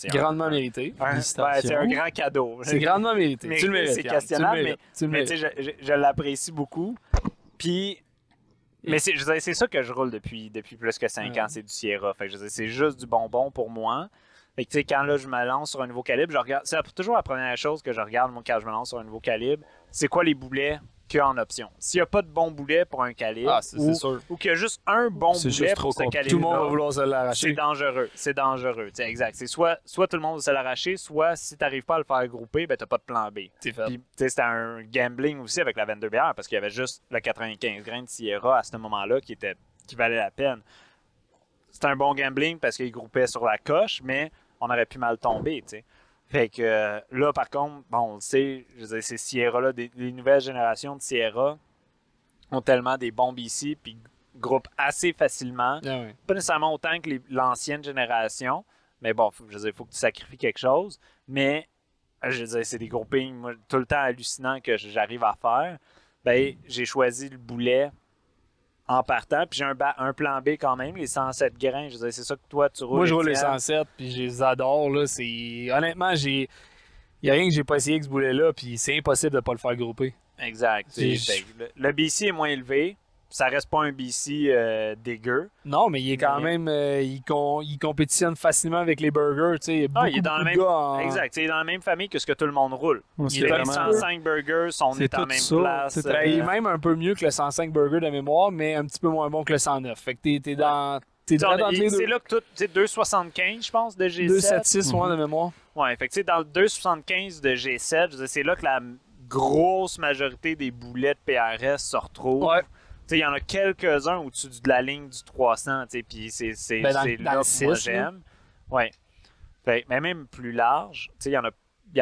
grandement mérité. C'est un grand cadeau. C'est grandement mérité. Mais tu le mérites. C'est questionnable, mais tu je l'apprécie beaucoup. Puis, mais c'est ça que je roule depuis plus que 5 ans, c'est du Sierra. Fait que c'est juste du bonbon pour moi. Fait que, quand là, je me lance sur un nouveau calibre, je regarde. C'est toujours la première chose que je regarde, moi, quand je me lance sur un nouveau calibre. C'est quoi les boulets qu'il y a en option? S'il n'y a pas de bon boulet pour un calibre, ou qu'il y a juste un bon boulet pour ce calibre, tout le monde va vouloir se l'arracher. C'est dangereux. Exact. C'est soit tout le monde va se l'arracher, soit si tu n'arrives pas à le faire grouper, ben, tu n'as pas de plan B. C'était un gambling aussi avec la 22 bières parce qu'il y avait juste le 95 grains de Sierra à ce moment-là qui valait la peine. C'était un bon gambling parce qu'il groupait sur la coche, mais on aurait pu mal tomber, tu sais. Fait que là, par contre, bon, on le sait, je veux dire, ces Sierra-là, les nouvelles générations de Sierra ont tellement des bons BC puis groupent assez facilement. Pas nécessairement autant que l'ancienne génération, mais bon, je veux dire, il faut que tu sacrifies quelque chose. Mais, je veux dire, c'est des groupings moi, tout le temps hallucinants que j'arrive à faire. Ben, j'ai choisi le boulet en partant, puis j'ai un plan B quand même, les 107 grains. Je veux dire, c'est ça que toi, tu roules. Moi, je roule les 107, puis je les adore. Là. Honnêtement, il n'y a rien que j'ai pas essayé avec ce boulet-là, puis c'est impossible de ne pas le faire grouper. Exact. Le BC est moins élevé. Ça reste pas un BC dégueu. Non, mais il est quand même... il compétitionne facilement avec les burgers. Il est dans le même... Exact. Il est dans la même famille que ce que tout le monde roule. Les 105 burgers sont en même place. Il est même un peu mieux que le 105 burger de mémoire, mais un petit peu moins bon que le 109. Fait que t'es dans... C'est là que tout... Tu sais, 2,75, je pense, de G7. 2,76, de mémoire. Ouais, fait que dans le 2,75 de G7, c'est là que la grosse majorité des boulets de PRS se retrouvent. Ouais. Il y en a quelques-uns au-dessus de la ligne du 300, puis c'est là que moi j'aime. Ouais. Mais même plus large, il n'y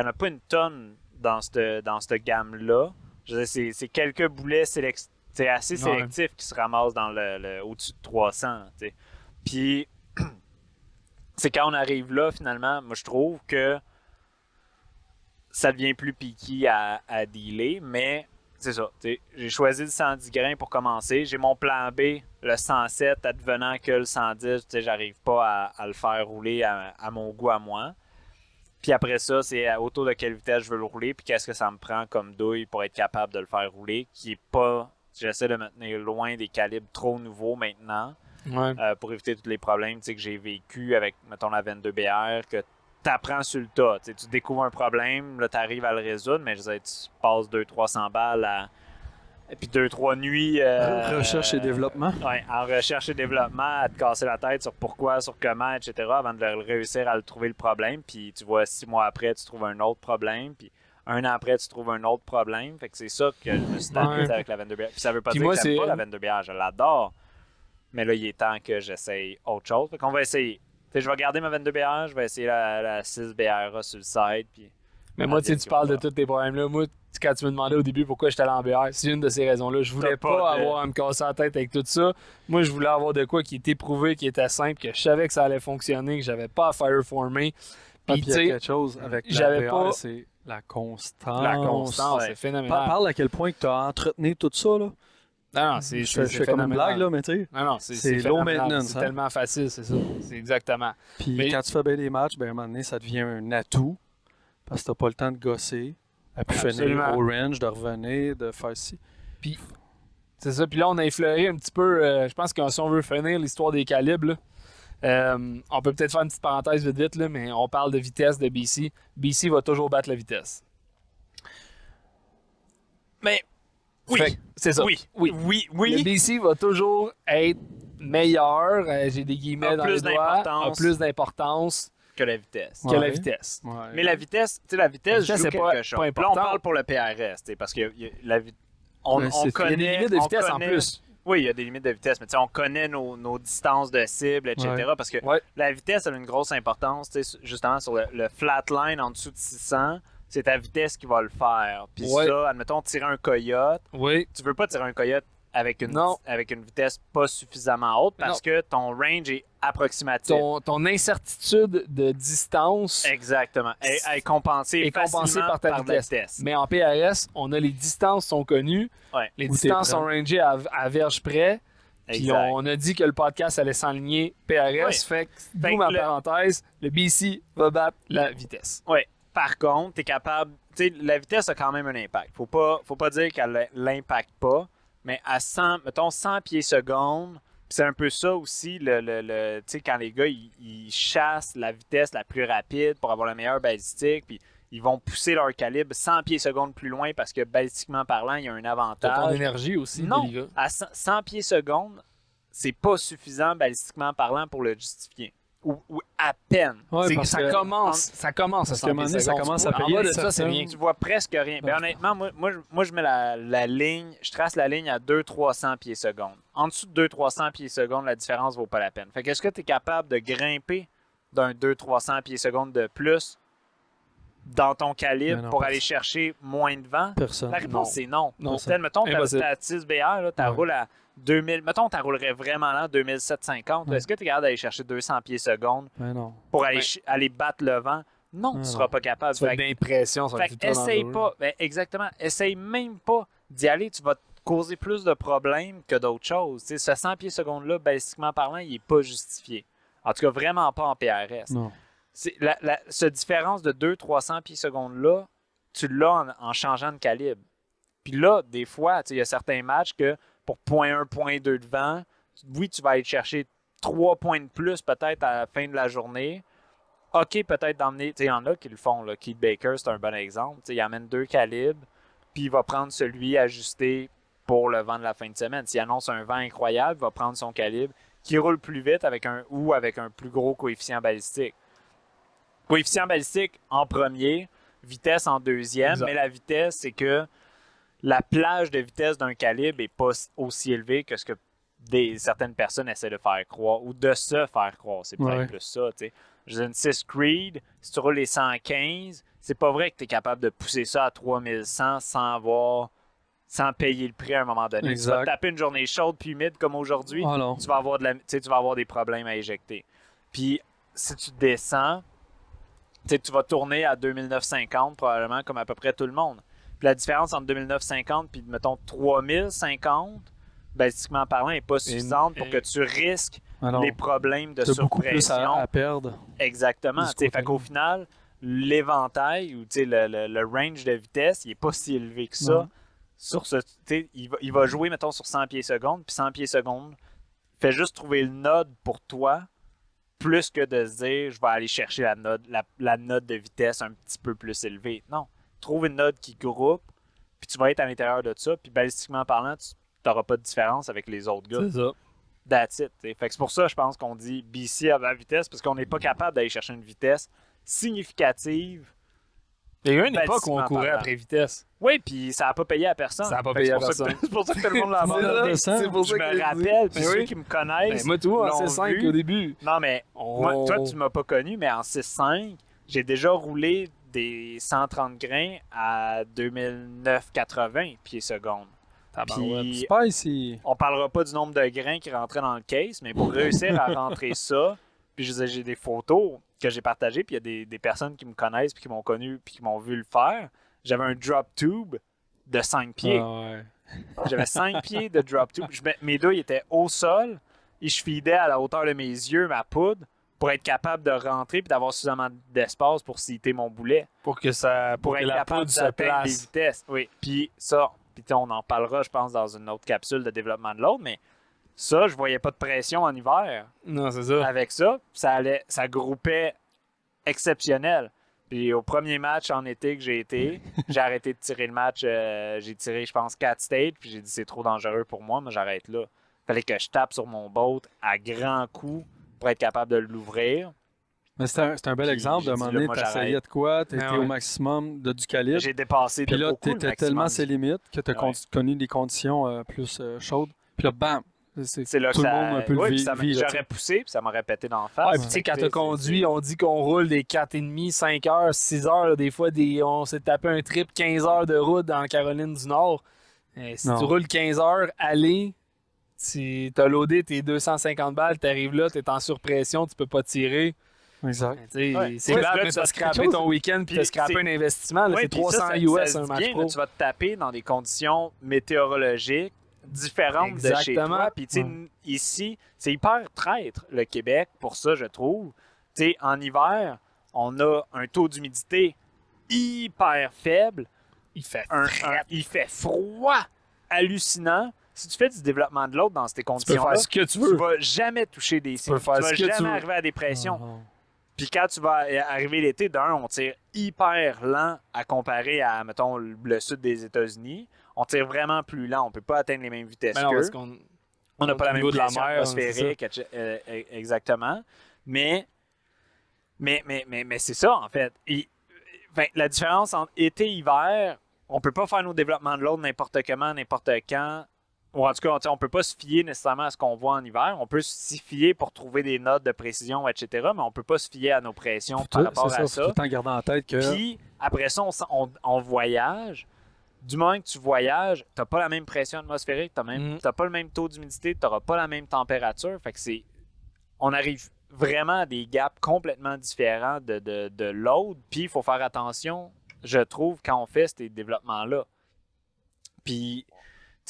en a pas une tonne dans cette gamme-là. C'est quelques boulets assez sélectifs qui se ramassent dans au-dessus de 300. Puis c'est quand on arrive là, finalement, moi je trouve que ça devient plus piqué à dealer, mais c'est ça. J'ai choisi le 110 grains pour commencer. J'ai mon plan B, le 107, advenant que le 110, j'arrive pas à le faire rouler à mon goût à moi. Puis après ça, c'est autour de quelle vitesse je veux le rouler, puis qu'est-ce que ça me prend comme douille pour être capable de le faire rouler, qui est pas... J'essaie de me tenir loin des calibres trop nouveaux maintenant, pour éviter tous les problèmes que j'ai vécu avec, mettons, la 22 BR, que tu apprends sur le tas. Tu découvres un problème, là, tu arrives à le résoudre, mais je veux dire, tu passes 200-300 balles et puis 2-3 nuits. Recherche et développement. Ouais, en recherche et développement, à te casser la tête sur pourquoi, sur comment, etc., avant de réussir à le trouver le problème. Puis tu vois, 6 mois après, tu trouves un autre problème. Puis 1 an après, tu trouves un autre problème. Fait que c'est ça que je me suis tapé avec la 22 bière. Puis ça veut pas dire que j'aime pas la 22 bière, je l'adore. Mais là, il est temps que j'essaye autre chose. Fait qu'on va essayer. T'sais, je vais garder ma 22 BR, je vais essayer la 6 BRA sur le site. Puis mais moi, tu parles de tous tes problèmes-là. Moi, quand tu me demandais au début pourquoi j'étais allé en BR, c'est une de ces raisons-là. Je voulais pas avoir à me casser la tête avec tout ça. Moi, je voulais avoir de quoi qui était prouvé, qui était simple, que je savais que ça allait fonctionner, que j'avais pas à fireformer. Puis, il y a quelque chose avec la BR, c'est la constance. La constance, c'est phénoménal. Parle à quel point que tu as entretenu tout ça, là. Non, c'est je fais comme une blague, là, mais tu sais. Non, c'est low maintenance. C'est tellement facile, c'est ça. C'est exactement. Puis quand tu fais bien des matchs, ben, à un moment donné, ça devient un atout parce que tu n'as pas le temps de gosser, à pu finir au range, de revenir, de faire ci. Puis, c'est ça. Puis là, on a effleuré un petit peu, je pense que si on veut finir l'histoire des calibres, là, on peut peut-être faire une petite parenthèse vite, là, mais on parle de vitesse de BC. BC va toujours battre la vitesse. Mais... Oui, c'est ça. Oui. Le BC va toujours être meilleur, j'ai des guillemets dans les doigts, a plus d'importance que la vitesse. Ouais. Mais la vitesse, joue quelque chose. Là, on parle pour le PRS, parce que on connaît... Il y a des limites de vitesse en plus. Oui, il y a des limites de vitesse, mais on connaît nos distances de cible, etc. Parce que la vitesse a une grosse importance, justement, sur le flat line en dessous de 600. C'est ta vitesse qui va le faire. Puis ça, admettons, tirer un coyote. Oui. Tu veux pas tirer un coyote avec une vitesse pas suffisamment haute parce que ton range est approximatif. Ton incertitude de distance. Exactement. Est compensée par ta vitesse. Mais en PRS, on a les distances sont connues. Ouais. Les distances sont rangées à verge près. Puis Exact. on a dit que le podcast allait s'enligner PRS. Oui. Fait que, d'où ma parenthèse, le BC va battre la vitesse. Oui. Par contre, tu es capable. Tu sais, la vitesse a quand même un impact. Faut pas dire qu'elle l'impacte pas. Mais à 100, mettons 100 pieds secondes, c'est un peu ça aussi, tu sais, quand les gars, ils chassent la vitesse la plus rapide pour avoir le meilleur balistique, puis ils vont pousser leur calibre 100 pieds secondes plus loin parce que balistiquement parlant, il y a un T'as avantage. ton énergie aussi, Non, Deliga. à 100 pieds secondes, c'est pas suffisant balistiquement parlant pour le justifier. Ou à peine. Ouais, C'est- parce ça, que- commence, ça commence à parce qu'à un moment donné, ça commence à En payer bas de une ça, c'est certaine- rien. Tu vois presque rien. Ben, honnêtement, moi, je mets la ligne, je trace la ligne à 200-300 pieds secondes. En dessous de 200-300 pieds secondes, la différence vaut pas la peine. Fait que est-ce que tu es capable de grimper d'un 200-300 pieds secondes de plus dans ton calibre Ben non, pour parce- aller chercher moins de vent? Personne. La réponse, c'est non. Non. Mettons, Impossible. ta 6 BR, tu Ouais. roules à 2000. Mettons, tu roulerais vraiment là 2750. Ouais. Est-ce que tu es capable d'aller chercher 200 pieds secondes Ben non. pour aller, Ouais. aller battre le vent? Non, tu ne seras non. pas capable. Tu fais Fait que- d'impression, ça va fait être que tout essaye dangereux. pas. Ben, exactement. Essaye même pas d'y aller. Tu vas te causer plus de problèmes que d'autres choses. Tu sais, ce 100 pieds secondes-là, balistiquement parlant, il n'est pas justifié. En tout cas, vraiment pas en PRS. Non. Cette différence de 200-300 pieds secondes-là, tu l'as en changeant de calibre. Puis là, des fois, tu sais, il y a certains matchs que pour 0.1, 0.2 de vent, oui, tu vas aller chercher 3 points de plus peut-être à la fin de la journée. OK, peut-être d'emmener. Tu sais, il y en a qui le font. Là. Keith Baker, c'est un bon exemple. Tu sais, il amène 2 calibres, puis il va prendre celui ajusté pour le vent de la fin de semaine. S'il annonce un vent incroyable, il va prendre son calibre qui roule plus vite avec un plus gros coefficient balistique. Coefficient balistique en premier, vitesse en deuxième, Exact. mais la vitesse, c'est que la plage de vitesse d'un calibre n'est pas aussi élevée que ce que certaines personnes essaient de faire croire ou de se faire croire. C'est peut-être Ouais. plus ça. Tu sais. J'ai une 6 Creed, si tu roules les 115, c'est pas vrai que tu es capable de pousser ça à 3100 sans payer le prix à un moment donné. Exact. Tu vas te taper une journée chaude puis humide comme aujourd'hui, Ah non. tu vas avoir des problèmes à éjecter. Puis si tu descends, tu vas tourner à 2950 probablement comme à peu près tout le monde. Puis la différence entre 2950 puis mettons 3050, basiquement parlant, n'est pas suffisante pour que tu risques Ah non. les problèmes de T'as beaucoup plus surpression. à perdre. Exactement. de ce Tu sais, fait côté-là. qu'au final, l'éventail ou tu sais, le range de vitesse, il n'est pas si élevé que ça. Non. Sur ce, tu sais, il va jouer, mettons, sur 100 pieds secondes, puis 100 pieds secondes, fait juste trouver le node pour toi, plus que de se dire, je vais aller chercher la note de vitesse un petit peu plus élevée. Non. Trouve une note qui groupe, puis tu vas être à l'intérieur de ça, puis balistiquement parlant, tu n'auras pas de différence avec les autres gars. C'est ça. That's it. T'sais. Fait que c'est pour ça, je pense qu'on dit BC à la vitesse, parce qu'on n'est pas capable d'aller chercher une vitesse significative. Il y a eu une époque où on Balistiquement courait parlant. après vitesse. Oui, puis ça n'a pas payé à personne. Ça a pas Fait que payé à c'est pour ça que- personne. C'est pour ça que tout le monde l'a abandonné. C'est pour Je ça que me je rappelle, puis dis. ceux Ben oui. qui me connaissent. Ben, moi, tout, en l'ont C5 vu. au début. Non, mais moi, On- toi, tu m'as pas connu, mais en 6.5, j'ai déjà roulé des 130 grains à 2980 pieds secondes. Tabarouette. Puis, Pas ici. on parlera pas du nombre de grains qui rentraient dans le case, mais pour réussir à rentrer ça, puis j'ai des photos que j'ai partagées, puis il y a des personnes qui me connaissent, puis qui m'ont connu, puis qui m'ont vu le faire. J'avais un drop tube de 5 pieds. Ah ouais. J'avais 5 pieds de drop tube. Mes deux ils étaient au sol et je feedais à la hauteur de mes yeux ma poudre pour être capable de rentrer puis d'avoir suffisamment d'espace pour citer mon boulet. Pour que Pour que être la capable poudre se d'atteindre les place. vitesses. Oui. Puis ça, on en parlera, je pense, dans une autre capsule de développement de l'autre, mais ça, je voyais pas de pression en hiver. Non, c'est ça. Avec ça, ça groupait exceptionnel. Puis au premier match en été que j'ai été, j'ai arrêté de tirer le match. J'ai tiré, je pense, 4 stages, puis j'ai dit c'est trop dangereux pour moi, mais j'arrête là. Fallait que je tape sur mon boat à grands coups pour être capable de l'ouvrir. Mais c'est un bel Puis exemple de j'ai dit, moment là, donné, moi, t'essayais j'arrête. de quoi, t'étais Ah ouais. au maximum du calibre. J'ai dépassé Puis de là, beaucoup le t'étais maximum. tellement ses limites que t'as Ouais. connu des conditions plus chaudes. Puis là, bam! C'est là tout que le ça... monde un peu Ouais, le puis ça vit. j'aurais poussé, puis ça m'aurait pété d'en face. Ah, puis tu sais, quand t'as conduit, on dit qu'on roule des 4,5, 5 heures, 6 heures. Là, des fois, on s'est tapé un trip 15 heures de route dans Caroline du Nord. Si Non. tu roules 15 heures, aller, tu as loadé tes 250 balles, t'arrives là, t'es en surpression, tu peux pas tirer. Exact. Tu sais, Ouais. c'est Ouais, plate, là, mais tu t'as vas- scrappé quelque chose- ton week-end puis Puis t'as scrappé c'est- un investissement. là, Ouais, c'est puis 300 ça US se un dit match bien, pro. là, tu vas te taper dans des conditions météorologiques différentes de chez toi. Puis, tu sais, ici, c'est hyper traître, le Québec, pour ça, je trouve. Tu sais, en hiver, on a un taux d'humidité hyper faible. Il fait il fait froid, hallucinant. Si tu fais du développement de l'autre dans ces conditions-là, tu peux faire ce que tu veux. Tu vas jamais toucher des cibles. Tu vas jamais arriver à des pressions. Puis quand tu vas arriver l'été, on tire hyper lent à comparer à, mettons, le sud des États-Unis. On tire vraiment plus lent. On ne peut pas atteindre les mêmes vitesses qu'eux. On n'a pas la même pression atmosphérique. Exactement. Mais c'est ça, en fait. La différence entre été et hiver, on peut pas faire nos développements de l'autre n'importe comment, n'importe quand. Ou en tout cas, on peut pas se fier nécessairement à ce qu'on voit en hiver. On peut s'y fier pour trouver des notes de précision, etc. Mais on peut pas se fier à nos pressions par rapport à ça. Faut tout le temps garder en tête que... Puis, après ça, on voyage. Du moment que tu voyages, tu n'as pas la même pression atmosphérique, tu n'as pas le même taux d'humidité, tu n'auras pas la même température. Fait que on arrive vraiment à des gaps complètement différents de l'autre. Puis, il faut faire attention, je trouve, quand on fait ces développements-là. Puis...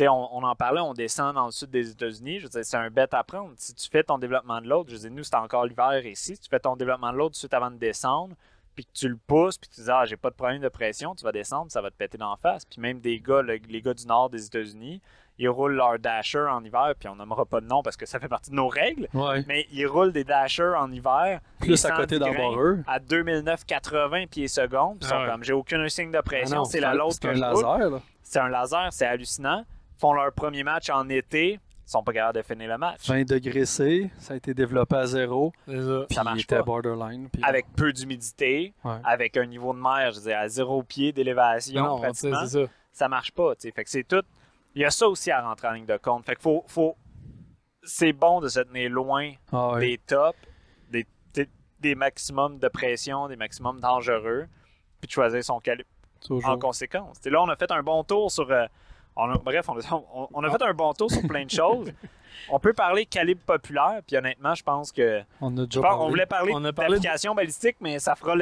On en parlait, on descend dans le sud des États-Unis. Je veux dire, c'est un bête à prendre. Si tu fais ton développement de l'autre, je veux dire, nous, c'est encore l'hiver ici. Si tu fais ton développement de l'autre tout de suite avant de descendre, puis que tu le pousses, puis que tu dis, j'ai pas de problème de pression, tu vas descendre, ça va te péter d'en face. Puis même des gars, les gars du nord des États-Unis, ils roulent leur dasher en hiver, puis on nommera pas de nom parce que ça fait partie de nos règles, mais ils roulent des dashers en hiver. Plus à côté d'embarreur. À 2009-80 pieds secondes. Puis ils sont comme, j'ai aucun signe de pression, c'est la l'autre que je roule. C'est un laser, là. C'est un laser, c'est hallucinant. Font leur premier match en été, ils sont pas capables de finir le match. 20 degrés C, ça a été développé à 0. Ça marche était pas. Borderline. Puis... Avec peu d'humidité, avec un niveau de mer, je veux dire, à 0 pied d'élévation, pratiquement, ça marche pas. T'sais. Fait que c'est tout. Il y a ça aussi à rentrer en ligne de compte. Fait que c'est bon de se tenir loin des tops, des maximums de pression, des maximums dangereux, puis de choisir son calibre en conséquence. T'sais, là, on a fait un bon tour sur... on a fait un bon tour sur plein de choses. On peut parler calibre populaire, puis honnêtement, je pense que... On voulait parler d'application balistique, mais ça fera,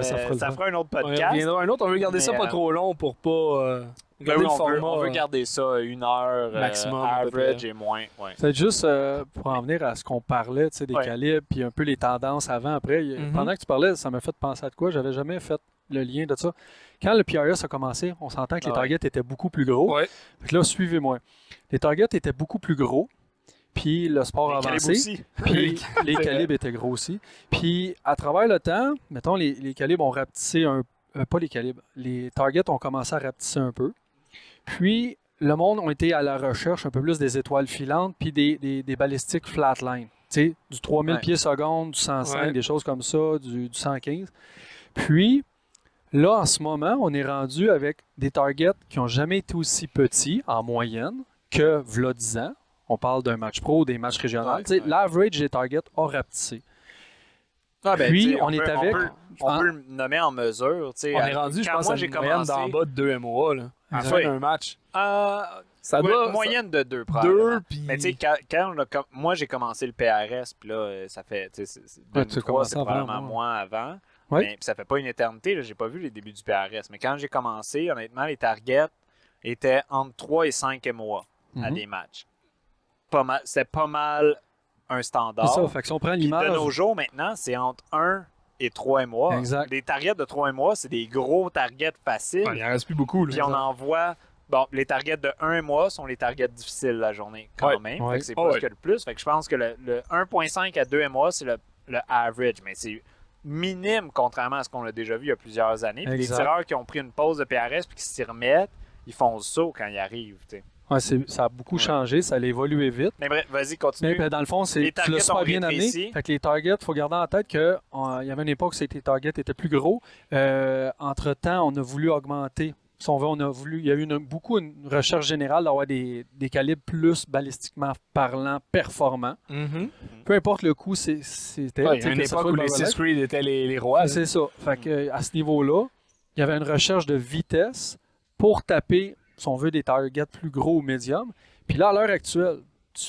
ça fera un autre podcast. On veut garder ça pas trop long pour pas... on veut garder ça 1 heure maximum, average et moins. Ouais. C'est juste pour en venir à ce qu'on parlait, des calibres, puis un peu les tendances avant, après. Pendant que tu parlais, ça m'a fait penser à de quoi. J'avais jamais fait le lien de ça. Quand le PRS a commencé, on s'entend que les targets étaient beaucoup plus gros. Fait que là, suivez-moi. Les targets étaient beaucoup plus gros, puis le sport avancé, puis les calibres étaient gros aussi. Puis à travers le temps, mettons, les calibres ont rapetissé pas les calibres, les targets ont commencé à rapetisser un peu. Puis le monde a été à la recherche un peu plus des étoiles filantes, puis des balistiques flatline. Tu sais, du 3000 pieds secondes, du 105, des choses comme ça, du 115. Puis... là, en ce moment, on est rendu avec des targets qui n'ont jamais été aussi petits, en moyenne, que v'là 10 ans. On parle d'un match pro, des matchs régionaux. L'average des targets a rapetissé. Puis, on peut le nommer en mesure. On est rendu, je pense, à une moyenne d'en bas de 2 MOA, là, à la fin d'un match. Ça doit, moyenne de 2, probablement. Mais tu sais, moi, j'ai commencé le PRS, puis là, ça fait... 2003, c'est probablement moins avant. Mais ça fait pas une éternité, j'ai pas vu les débuts du PRS. Mais quand j'ai commencé, honnêtement, les targets étaient entre 3 et 5 MOA à des matchs. C'était pas mal un standard. C'est ça, fait que si on prend l'image... De nos jours, maintenant, c'est entre 1 et 3 MOA. Exact. Les targets de 3 MOA, c'est des gros targets faciles. Il en reste plus beaucoup. Puis on en voit... Bon, les targets de 1 mois sont les targets difficiles la journée, quand même. Fait que c'est plus que le plus. Fait que je pense que le 1.5 à 2 mois, c'est le average. Mais c'est minime, contrairement à ce qu'on a déjà vu il y a plusieurs années. Puis les tireurs qui ont pris une pause de PRS puis qui s'y remettent, ils font le saut quand ils arrivent. Ouais, ça a beaucoup changé, ça a évolué vite. Mais bref, vas-y, continue. Mais dans le fond, tu l'as super bien amené. Fait que les targets, il faut garder en tête qu'il y avait une époque où les targets étaient plus gros. Entre-temps, on a voulu augmenter. Si on veut, il y a eu beaucoup une recherche générale d'avoir des calibres plus balistiquement parlant performants. Peu importe le coup, c'était... Il y a une époque où les 6 Creed étaient les rois. C'est ça. Fait que, à ce niveau-là, il y avait une recherche de vitesse pour taper, si on veut, des targets plus gros ou médiums. Puis là, à l'heure actuelle,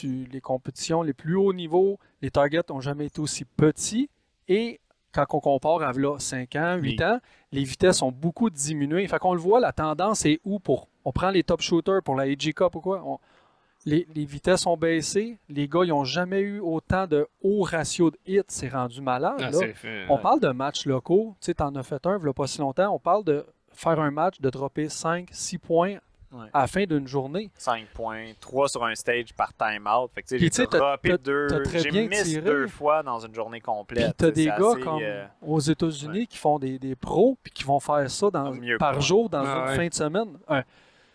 les compétitions les plus hauts niveaux, les targets n'ont jamais été aussi petits. Et quand on compare à là, 5 ans, 8 ans, les vitesses ont beaucoup diminué. Fait qu'on le voit, la tendance est où on prend les top shooters pour la AG Cup ou quoi? les vitesses ont baissé. Les gars, ils n'ont jamais eu autant de haut ratio de hits. C'est rendu malade. Là. On parle de matchs locaux. Tu sais, t'en as fait un, il n'y a pas si longtemps. On parle de faire un match, de dropper 5-6 points à la fin d'une journée. 5 points, 3 sur un stage par time-out. Fait que, Puis, j'ai droppé 2. J'ai bien miss tiré. 2 fois dans une journée complète. Puis t'as des gars assez, comme aux États-Unis qui font des pros puis qui vont faire ça par jour dans une fin de semaine.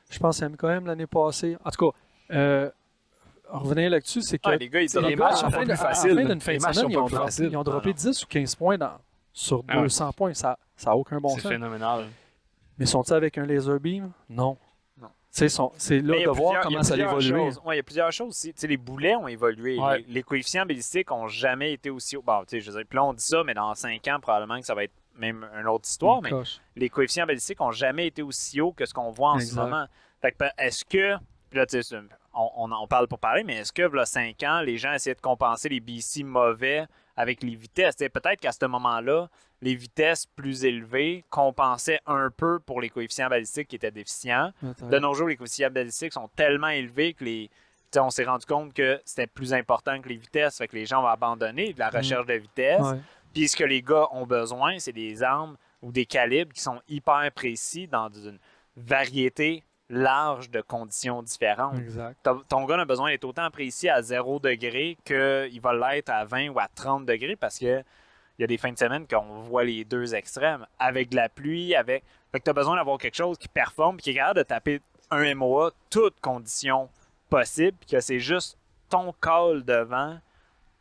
Je pense à MKM l'année passée. En tout cas, revenir là-dessus, c'est que les gars, les matchs sont pas plus faciles. À la fin d'une fin de semaine, ils ont droppé 10 ou 15 points sur 200 points. Ça n'a aucun bon sens. C'est phénoménal. Mais sont-ils avec un laser beam? Non. C'est là de voir comment ça a évolué. Il y a plusieurs choses aussi. Les boulets ont évolué. Ouais. Les coefficients balistiques n'ont jamais été aussi hauts. Bon, je veux dire, puis là, on dit ça, mais dans 5 ans, probablement que ça va être même une autre histoire. Mais les coefficients balistiques n'ont jamais été aussi hauts que ce qu'on voit en ce moment. Fait que, est-ce que, là, on parle pour parler, mais est-ce que, là, 5 ans, les gens essayaient de compenser les BC mauvais avec les vitesses? Peut-être qu'à ce moment-là, les vitesses plus élevées compensaient un peu pour les coefficients balistiques qui étaient déficients. De nos jours, les coefficients balistiques sont tellement élevés que on s'est rendu compte que c'était plus important que les vitesses. Fait que les gens ont abandonné de la recherche de vitesse. Puis ce que les gars ont besoin, c'est des armes ou des calibres qui sont hyper précis dans une variété large de conditions différentes. Exact. Ton gun a besoin d'être autant précis à 0 degré qu'il va l'être à 20 ou à 30 degrés parce que il y a des fins de semaine qu'on voit les deux extrêmes. Avec de la pluie, Fait que tu as besoin d'avoir quelque chose qui performe et qui est capable de taper un MOA toutes conditions possibles puis que c'est juste ton call devant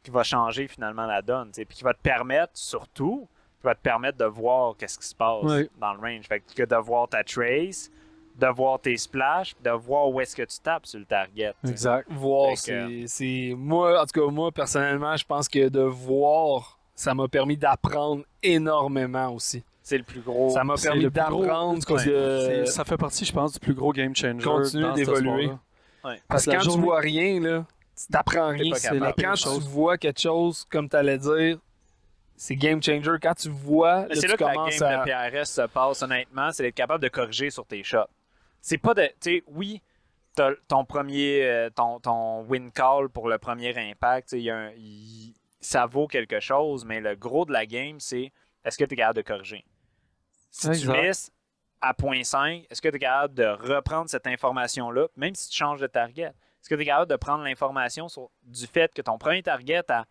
qui va changer finalement la donne. Puis qui va te permettre, surtout, de voir qu'est-ce qui se passe dans le range. Fait que de voir ta trace, de voir tes splashs, de voir où est-ce que tu tapes sur le target. Exact. Voir, c'est... Moi, en tout cas, moi, personnellement, je pense que de voir... Ça m'a permis d'apprendre énormément aussi. C'est le plus gros. Ça m'a permis d'apprendre. Ça fait partie, je pense, du plus gros game changer. Continuer d'évoluer. Parce que quand tu vois rien, là, tu t'apprends rien. Mais quand tu vois quelque chose, comme tu allais dire, c'est game changer. Quand tu vois, c'est là que la game de PRS se passe, honnêtement, c'est d'être capable de corriger sur tes shots. C'est pas de... Tu sais, oui, t'as ton premier... ton win call pour le premier impact, ça vaut quelque chose, mais le gros de la game, c'est est-ce que tu es capable de corriger? Si tu misses à 0.5, est-ce que tu es capable de reprendre cette information-là, même si tu changes de target? Est-ce que tu es capable de prendre l'information du fait que ton premier target à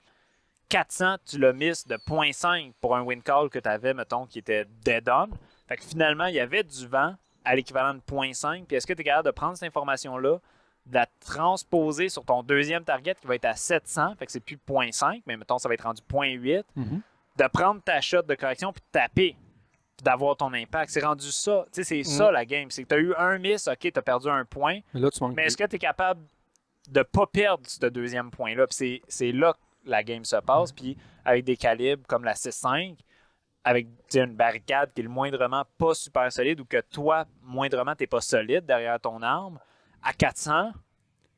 400, tu l'as miss de 0.5 pour un win call que tu avais, mettons, qui était dead on? Fait que finalement, il y avait du vent à l'équivalent de 0.5, puis est-ce que tu es capable de prendre cette information-là, de la transposer sur ton deuxième target qui va être à 700, fait que c'est plus 0.5, mais mettons ça va être rendu 0.8, de prendre ta shot de correction puis de taper, puis d'avoir ton impact. C'est rendu ça. Tu sais, c'est ça la game. C'est que tu as eu un miss, ok, tu as perdu un point, mais est-ce que tu es capable de pas perdre ce deuxième point-là? Puis c'est là que la game se passe, puis avec des calibres comme la 6.5, avec une barricade qui est le moindrement pas super solide ou que toi, moindrement, tu n'es pas solide derrière ton arme, à 400,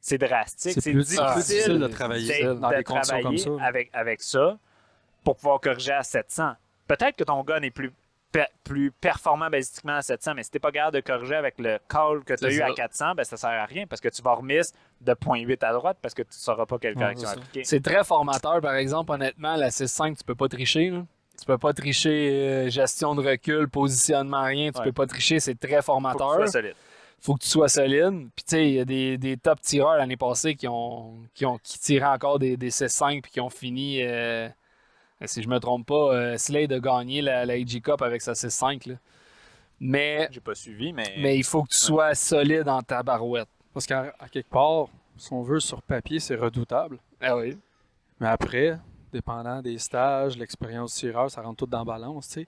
c'est drastique. C'est difficile de travailler dans des conditions comme ça. Avec ça pour pouvoir corriger à 700. Peut-être que ton gun est plus performant balistiquement à 700, mais si tu n'es pas capable de corriger avec le call que tu as eu à 400, ben ça ne sert à rien parce que tu vas remiss de 0.8 à droite parce que tu ne sauras pas quelle correction appliquer. C'est très formateur, par exemple, honnêtement, la 6.5, tu peux pas tricher. Là. Tu peux pas tricher gestion de recul, positionnement, rien. Tu peux pas tricher, c'est très formateur. Faut que tu sois solide. Faut que tu sois solide. Puis tu sais, il y a des top tireurs l'année passée qui tiraient encore des 6.5 puis qui ont fini, si je me trompe pas, Slade a gagné la AG Cup avec sa 6.5. Là. Mais j'ai pas suivi, mais il faut que tu sois solide dans ta barouette. Parce qu'à quelque part, si on veut, sur papier, c'est redoutable. Ah oui. Mais après, dépendant des stages, l'expérience du tireur, ça rentre tout dans la balance, tu sais.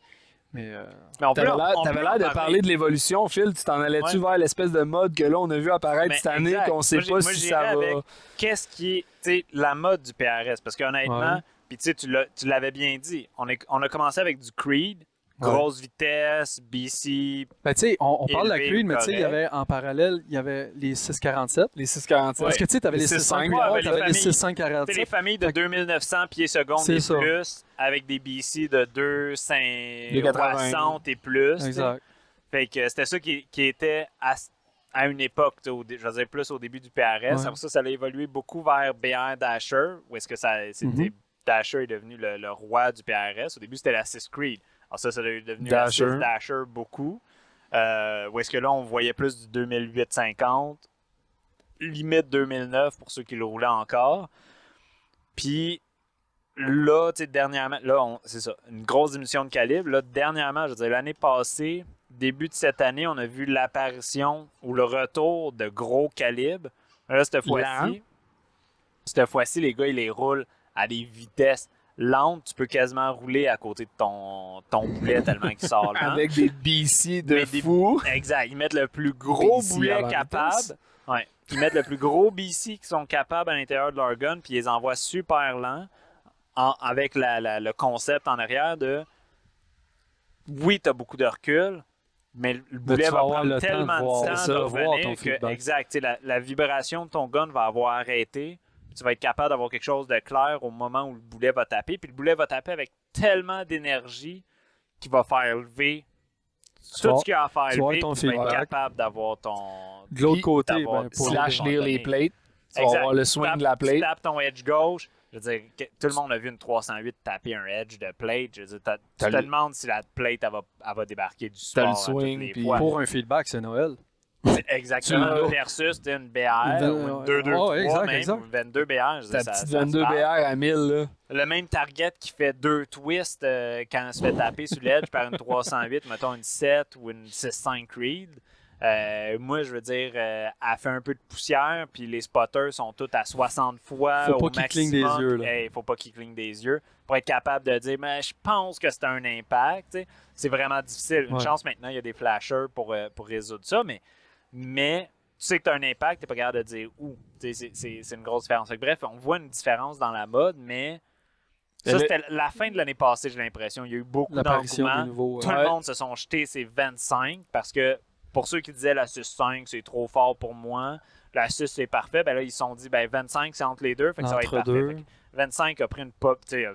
Mais t'avais l'air de parler de l'évolution, Phil. Tu t'en allais-tu vers l'espèce de mode que là, on a vu apparaître cette année, qu'on sait pas si ça va... Qu'est-ce qui est la mode du PRS? Parce qu'honnêtement, puis tu l'avais bien dit, on a commencé avec du Creed, grosse vitesse, BC. Ben, tu sais, on parle de la Creed, mais tu sais, il y avait en parallèle, il y avait les 647. Les 647. Parce que tu sais, tu avais les 650, tu avais les 647. C'est les familles de 2900 pieds secondes et plus, avec des BC de 260 et plus. Exact. Fait que c'était ça qui était à une époque, je veux dire plus au début du PRS. Après ça a évolué beaucoup vers BR Dasher, où est-ce que Dasher est devenu le roi du PRS. Au début, c'était l'Assist Creed. Alors ça est devenu l'Assist Dasher beaucoup. Où est-ce que là, on voyait plus du 2008-50, limite 2009 pour ceux qui le roulaient encore. Puis là, tu sais, dernièrement, c'est ça, une grosse diminution de calibre. Là, dernièrement, je veux dire, l'année passée, début de cette année, on a vu l'apparition ou le retour de gros calibres. Là, cette fois-ci, les gars, ils les roulent à des vitesses lentes. Tu peux quasiment rouler à côté de ton boulet tellement qu'il sort lent. Avec des BC de fou. Exact. Ils mettent le plus gros boulet capable. Ouais. Ils mettent le plus gros BC qu'ils sont capables à l'intérieur de leur gun, puis ils les envoient super lents avec le concept en arrière de oui, tu as beaucoup de recul, mais le boulet va prendre tellement de temps de revenir que, exact, la vibration de ton gun va avoir arrêté. Tu vas être capable d'avoir quelque chose de clair au moment où le boulet va taper. Puis le boulet va taper avec tellement d'énergie qu'il va faire lever tout ce qu'il y a à faire lever. Tu vas être capable d'avoir ton... De l'autre côté, pour slash lire les plates, tu vas avoir le swing de la plate. Tu tapes ton edge gauche. Je veux dire, tout le monde a vu une 308 taper un edge de plate. Je veux dire, tu te demandes si la plate elle va débarquer du support. T'as le swing. Puis pour un feedback, c'est Noël. Exactement. Versus une BR ou une 223 même, ou une 22 BR. Ta petite 22 BR à 1000, là. Le même target qui fait 2 twists quand elle se fait taper sur l'edge par une 308, mettons une 7 ou une 6.5 Creed. Moi, je veux dire, elle fait un peu de poussière, puis les spotters sont tous à 60 fois faut au pas maximum. Qu'ils clignent des yeux, là. Faut pas qu'ils clignent des yeux. Pour être capable de dire, mais je pense que c'est un impact. T'sais. C'est vraiment difficile. Une chance maintenant, il y a des flashers pour résoudre ça, mais tu sais que tu as un impact, tu n'es pas capable de dire où. C'est une grosse différence. Bref, on voit une différence dans la mode, mais ça, c'était la fin de l'année passée, j'ai l'impression. Il y a eu beaucoup d'engouement. Tout le monde se sont jetés ces 25 parce que pour ceux qui disaient la 6.5, c'est trop fort pour moi, la 6, c'est parfait, ben là, ils se sont dit 25, c'est entre les deux, fait que ça va être parfait. Fait que 25 a pris une pop, tu sais,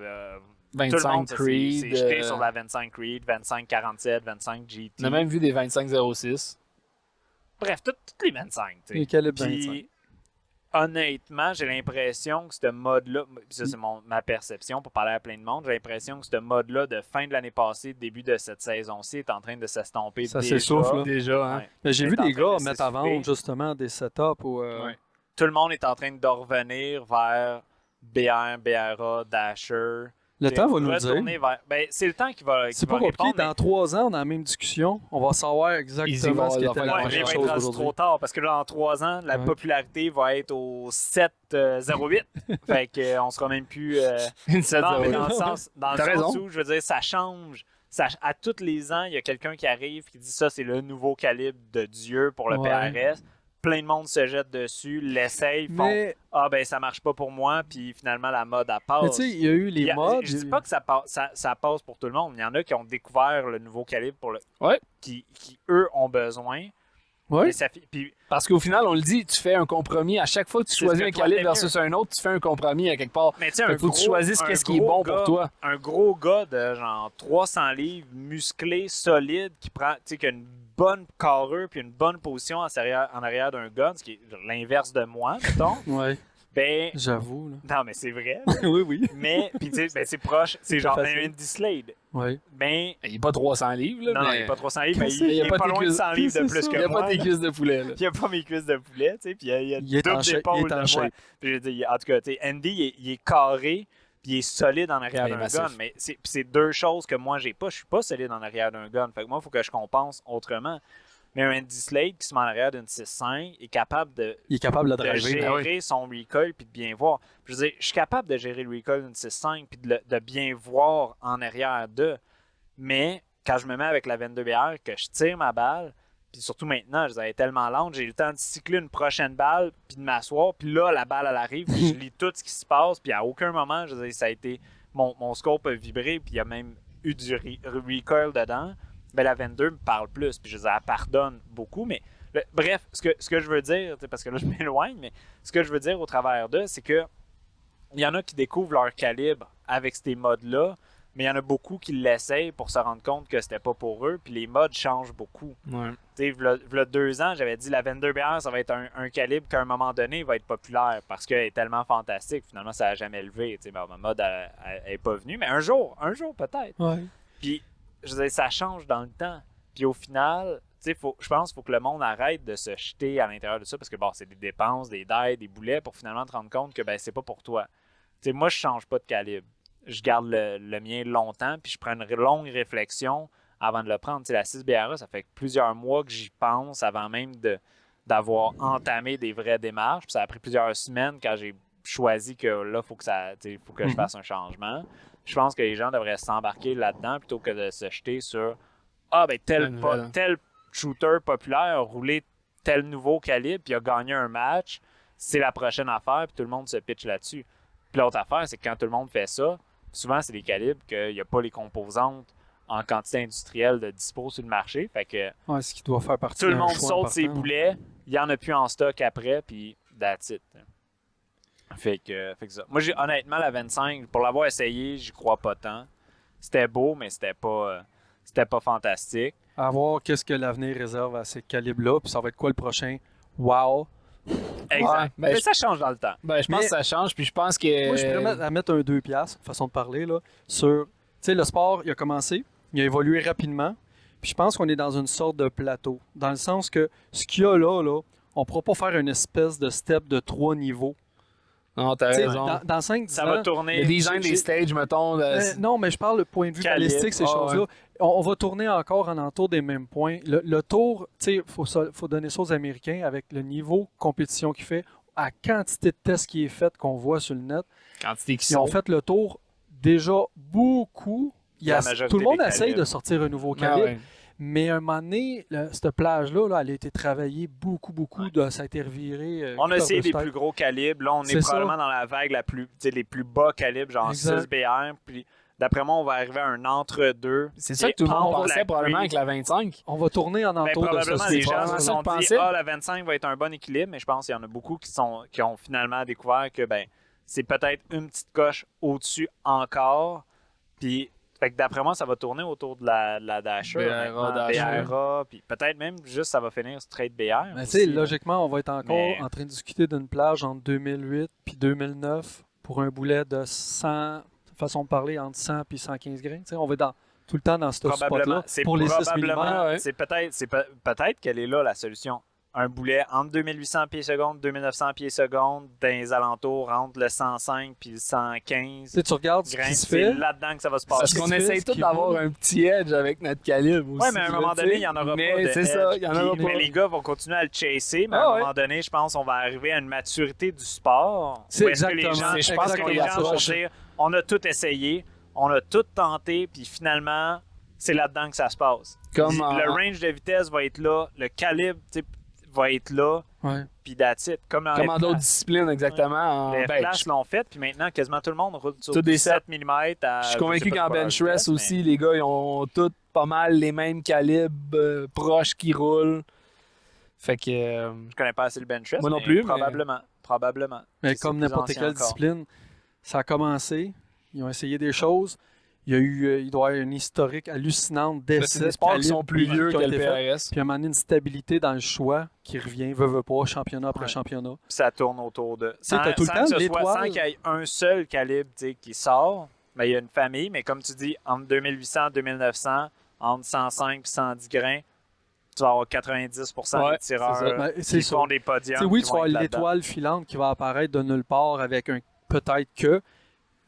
25 tout le monde Creed. s'est jeté sur la 25 Creed, 25 47, 25 GT. On a même vu des 25-06. Bref, toutes les 25. T'sais. Les calibres Puis, 25. Honnêtement, j'ai l'impression que ce mode-là, ça c'est ma perception pour parler à plein de monde, j'ai l'impression que ce mode-là de fin de l'année passée, début de cette saison-ci est en train de s'estomper. Ça s'essouffle déjà. Hein? Ouais. Mais j'ai vu des gars mettre à vendre justement des setups où... Tout le monde est en train de revenir vers BR, BRA, Dasher. Le temps va nous le dire. C'est le temps qui va C'est pas compliqué. Dans 3 ans, on a la même discussion. On va savoir exactement ce qui était la prochaine chose aujourd'hui. Trop tard parce que là, en 3 ans, la popularité va être au 7,08. Fait qu'on sera même plus... Une 7,08. Dans le sens où, je veux dire, ça change. À tous les ans, il y a quelqu'un qui arrive qui dit ça, c'est le nouveau calibre de Dieu pour le PRS. Plein de monde se jette dessus, l'essaye, font « Ah, ben ça marche pas pour moi », puis finalement, la mode, elle passe. Mais tu sais, il y a eu les modes... Je dis pas que ça passe pour tout le monde. Il y en a qui ont découvert le nouveau calibre qui eux, ont besoin. Ouais. Parce qu'au final, on le dit, tu fais un compromis. À chaque fois que tu choisis un calibre versus un autre, tu fais un compromis à quelque part. Mais tu sais, il faut que tu choisisses qu'est-ce qui est bon pour toi. Un gros gars de genre 300 livres, musclé, solide, qui a une bonne carrure puis une bonne position en arrière d'un gun, ce qui est l'inverse de moi, mettons. Ouais. Ben, j'avoue. Là. Non, mais c'est vrai. oui. Mais, puis tu sais, c'est proche. C'est genre un Andy Slade. Oui. Ben, il n'est pas 300 livres. Là, non, il n'est pas 300 livres, mais il est pas loin de 100 livres de plus que moi. Il n'y a pas tes cuisses de poulet. Là. Il n'y a pas mes cuisses de poulet, tu sais. Puis il y a double d'épaule de moi. Puis je dis, en tout cas, tu sais, Andy, il est carré. Puis il est solide en arrière d'un gun. Mais c'est deux choses que moi, j'ai pas. Je suis pas solide en arrière d'un gun. Fait que moi, il faut que je compense autrement. Mais un Andy Slade qui se met en arrière d'une 6.5 est capable de gérer son recoil puis de bien voir. Puis je veux dire, je suis capable de gérer le recoil d'une 6.5 puis de bien voir en arrière d'eux. Mais quand je me mets avec la 22BR, que je tire ma balle, puis surtout maintenant, je est tellement lente, j'ai le temps de cycler une prochaine balle puis de m'asseoir. Puis là, la balle, elle arrive, puis je lis tout ce qui se passe. Puis à aucun moment, je veux dire, ça a été... Mon scope a vibré, puis il y a même eu du recoil dedans. Ben, la 22 me parle plus, puis je veux dire, elle pardonne beaucoup, mais bref, ce que je veux dire, parce que là je m'éloigne, mais ce que je veux dire au travers d'eux, c'est que il y en a qui découvrent leur calibre avec ces modes-là mais il y en a beaucoup qui l'essayent pour se rendre compte que c'était pas pour eux, puis les modes changent beaucoup. Ouais. Tu sais, v'là 2 ans, j'avais dit la 22 BR, ça va être un calibre qu'à un moment donné va être populaire parce qu'elle est tellement fantastique. Finalement, ça n'a jamais levé. Tu sais, ma mode elle est pas venue, mais un jour peut-être. Ouais. Puis, je veux dire, ça change dans le temps. Puis au final, tu sais, je pense qu'il faut que le monde arrête de se jeter à l'intérieur de ça parce que bon, c'est des dépenses, des dailles, des boulets pour finalement te rendre compte que ben c'est pas pour toi. Tu sais, moi, je change pas de calibre. Je garde le mien longtemps, puis je prends une longue réflexion avant de le prendre. Tu sais, la 6BRA, ça fait plusieurs mois que j'y pense avant même d'avoir entamé des vraies démarches. Puis ça a pris plusieurs semaines quand j'ai choisi que là, faut que je fasse un changement. Je pense que les gens devraient s'embarquer là-dedans plutôt que de se jeter sur ben tel shooter populaire a roulé tel nouveau calibre puis a gagné un match, c'est la prochaine affaire, puis tout le monde se pitch là-dessus. Puis l'autre affaire, c'est que quand tout le monde fait ça, souvent c'est des calibres qu'il n'y a pas les composantes en quantité industrielle de dispo sur le marché. Fait que ce qui doit faire partie tout le monde saute ses boulets, il n'y en a plus en stock après, puis that's it. Fait que ça. Moi, honnêtement, la 25, pour l'avoir essayé, j'y crois pas tant. C'était beau, mais c'était pas fantastique. À voir qu'est-ce que l'avenir réserve à ces calibres-là, puis ça va être quoi le prochain wow. Exact. Ouais, mais ça change dans le temps. Ben, je pense que ça change, puis je pense que... Moi, je pourrais mettre un 2$, façon de parler, là, sur... Tu sais, le sport, il a commencé, il a évolué rapidement, puis je pense qu'on est dans une sorte de plateau, dans le sens que ce qu'il y a là, on ne pourra pas faire une espèce de step de 3 niveaux. Non, t'as raison. Dans 5-10 ça ans, va tourner. Le design des stages, mettons. non, mais je parle du point de vue Calibre. balistique, ces choses-là. Ouais. On va tourner encore en entour des mêmes points. Le tour, tu sais, faut donner ça aux Américains avec le niveau compétition qu'il fait, à quantité de tests qui est fait qu'on voit sur le net. Quantité qui Ils ont sont. fait le tour déjà beaucoup. La majorité Tout le monde des essaye calibres. de sortir un nouveau Ah calibre. ouais. Mais à un moment donné, cette plage-là, elle a été travaillée beaucoup. Ça a été reviré. On a essayé des plus plus gros calibres. Là, on est C'est probablement dans la vague les plus bas calibres, genre Exact. 6 BR. Puis d'après moi, on va arriver à un entre-deux. C'est ça Et que tout le monde entre pensait la probablement creek. avec la 25. On va tourner en Ben, entour de ça. probablement, les gens probablement se ça sont que dit pensais. la 25 va être un bon équilibre, mais je pense qu'il y en a beaucoup qui ont finalement découvert que c'est peut-être une petite coche au-dessus encore. Puis, fait que d'après moi, ça va tourner autour de la Dasher. BRA, Dasher. BRA, puis peut-être même juste ça va finir straight BR. Mais tu aussi, sais, là. logiquement, on va être encore Mais- en train de discuter d'une plage entre 2008 puis 2009 pour un boulet de 100, façon de parler, entre 100 et 115 grains. Tu sais, on va être tout le temps dans ce Probablement. spot-là C'est pour les 6 probablement. mm. ouais. C'est peut-être qu'elle est là la solution. Un boulet entre 2800 pieds secondes, 2900 pieds secondes, dans les alentours entre le 105 puis le 115 Tu sais, tu regardes ce grains. qui se C'est fait. là-dedans que ça va se Parce passer. qu'on ce qui essaye fait, tous ce qui d'avoir roule. un petit edge avec notre calibre aussi. Ouais, mais à un moment là, donné, tu sais. il n'y en aura Mais pas de c'est ça, edge, il y en aura puis- pas. Mais les gars vont continuer à le chasser, mais à Ah un ouais. moment donné, je pense qu'on va arriver à une maturité du sport. C'est Où est-ce que les exactement- gens, c'est je pense que exactement les gens ça. vont dire on a tout essayé, on a tout tenté, puis finalement, c'est là-dedans que ça se passe. Comme Le range de vitesse va être là, le calibre tu sais, va être là, Ouais. puis that's it. Comme Comme en d'autres disciplines, exactement. Les Ben, places l'ont fait, puis maintenant, quasiment tout le monde roule sur Tout des 7 mm à... je suis convaincu qu'en bench press mais- aussi, les gars, ils ont tous pas mal les mêmes calibres proches qui roulent. Fait que. Je connais pas assez le bench press, Moi non mais plus, mais- Probablement. Mais C'est comme plus n'importe ancien quelle encore. discipline, ça a commencé, ils ont essayé des choses. Il doit y avoir une historique hallucinante C'est d'essais. des sports qui calibres sont plus vieux qui ont que été le faits. PRS. Puis à un moment donné, une stabilité dans le choix qui revient, veut pas, championnat après Ouais. championnat. Puis ça tourne autour de... sais, t'as tout le sans temps que ce soit- l'étoile. sans qu'il y ait un seul calibre tu sais, qui sort, ben, il y a une famille, mais comme tu dis, entre 2800 et 2900, entre 105 et 110 grains, tu vas avoir 90% Ouais, des tireurs c'est ça. Ben, qui c'est ça. font des podiums. Tu sais, oui, qui tu vont vas être avoir là-dedans. l'étoile filante qui va apparaître de nulle part avec un peut-être que,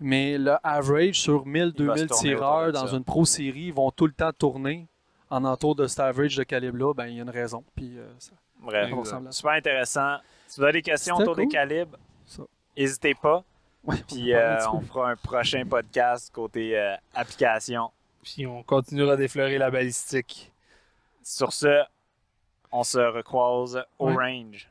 mais le average sur 1000, Il va se 2000 tourner autour tireurs de dans ça. une pro série, ils vont tout le temps tourner en entour de cet average de calibre-là. Ben, il y a une raison. Puis, ça Bref, Exact. ressemble à ça. super intéressant. Si vous avez des questions C'était autour des cool. calibres, Ça. n'hésitez pas. Ouais, Puis on va parler de on ça. fera un prochain podcast côté application. Puis on continuera d'effleurer la balistique. Sur ce, on se recroise au Ouais. range.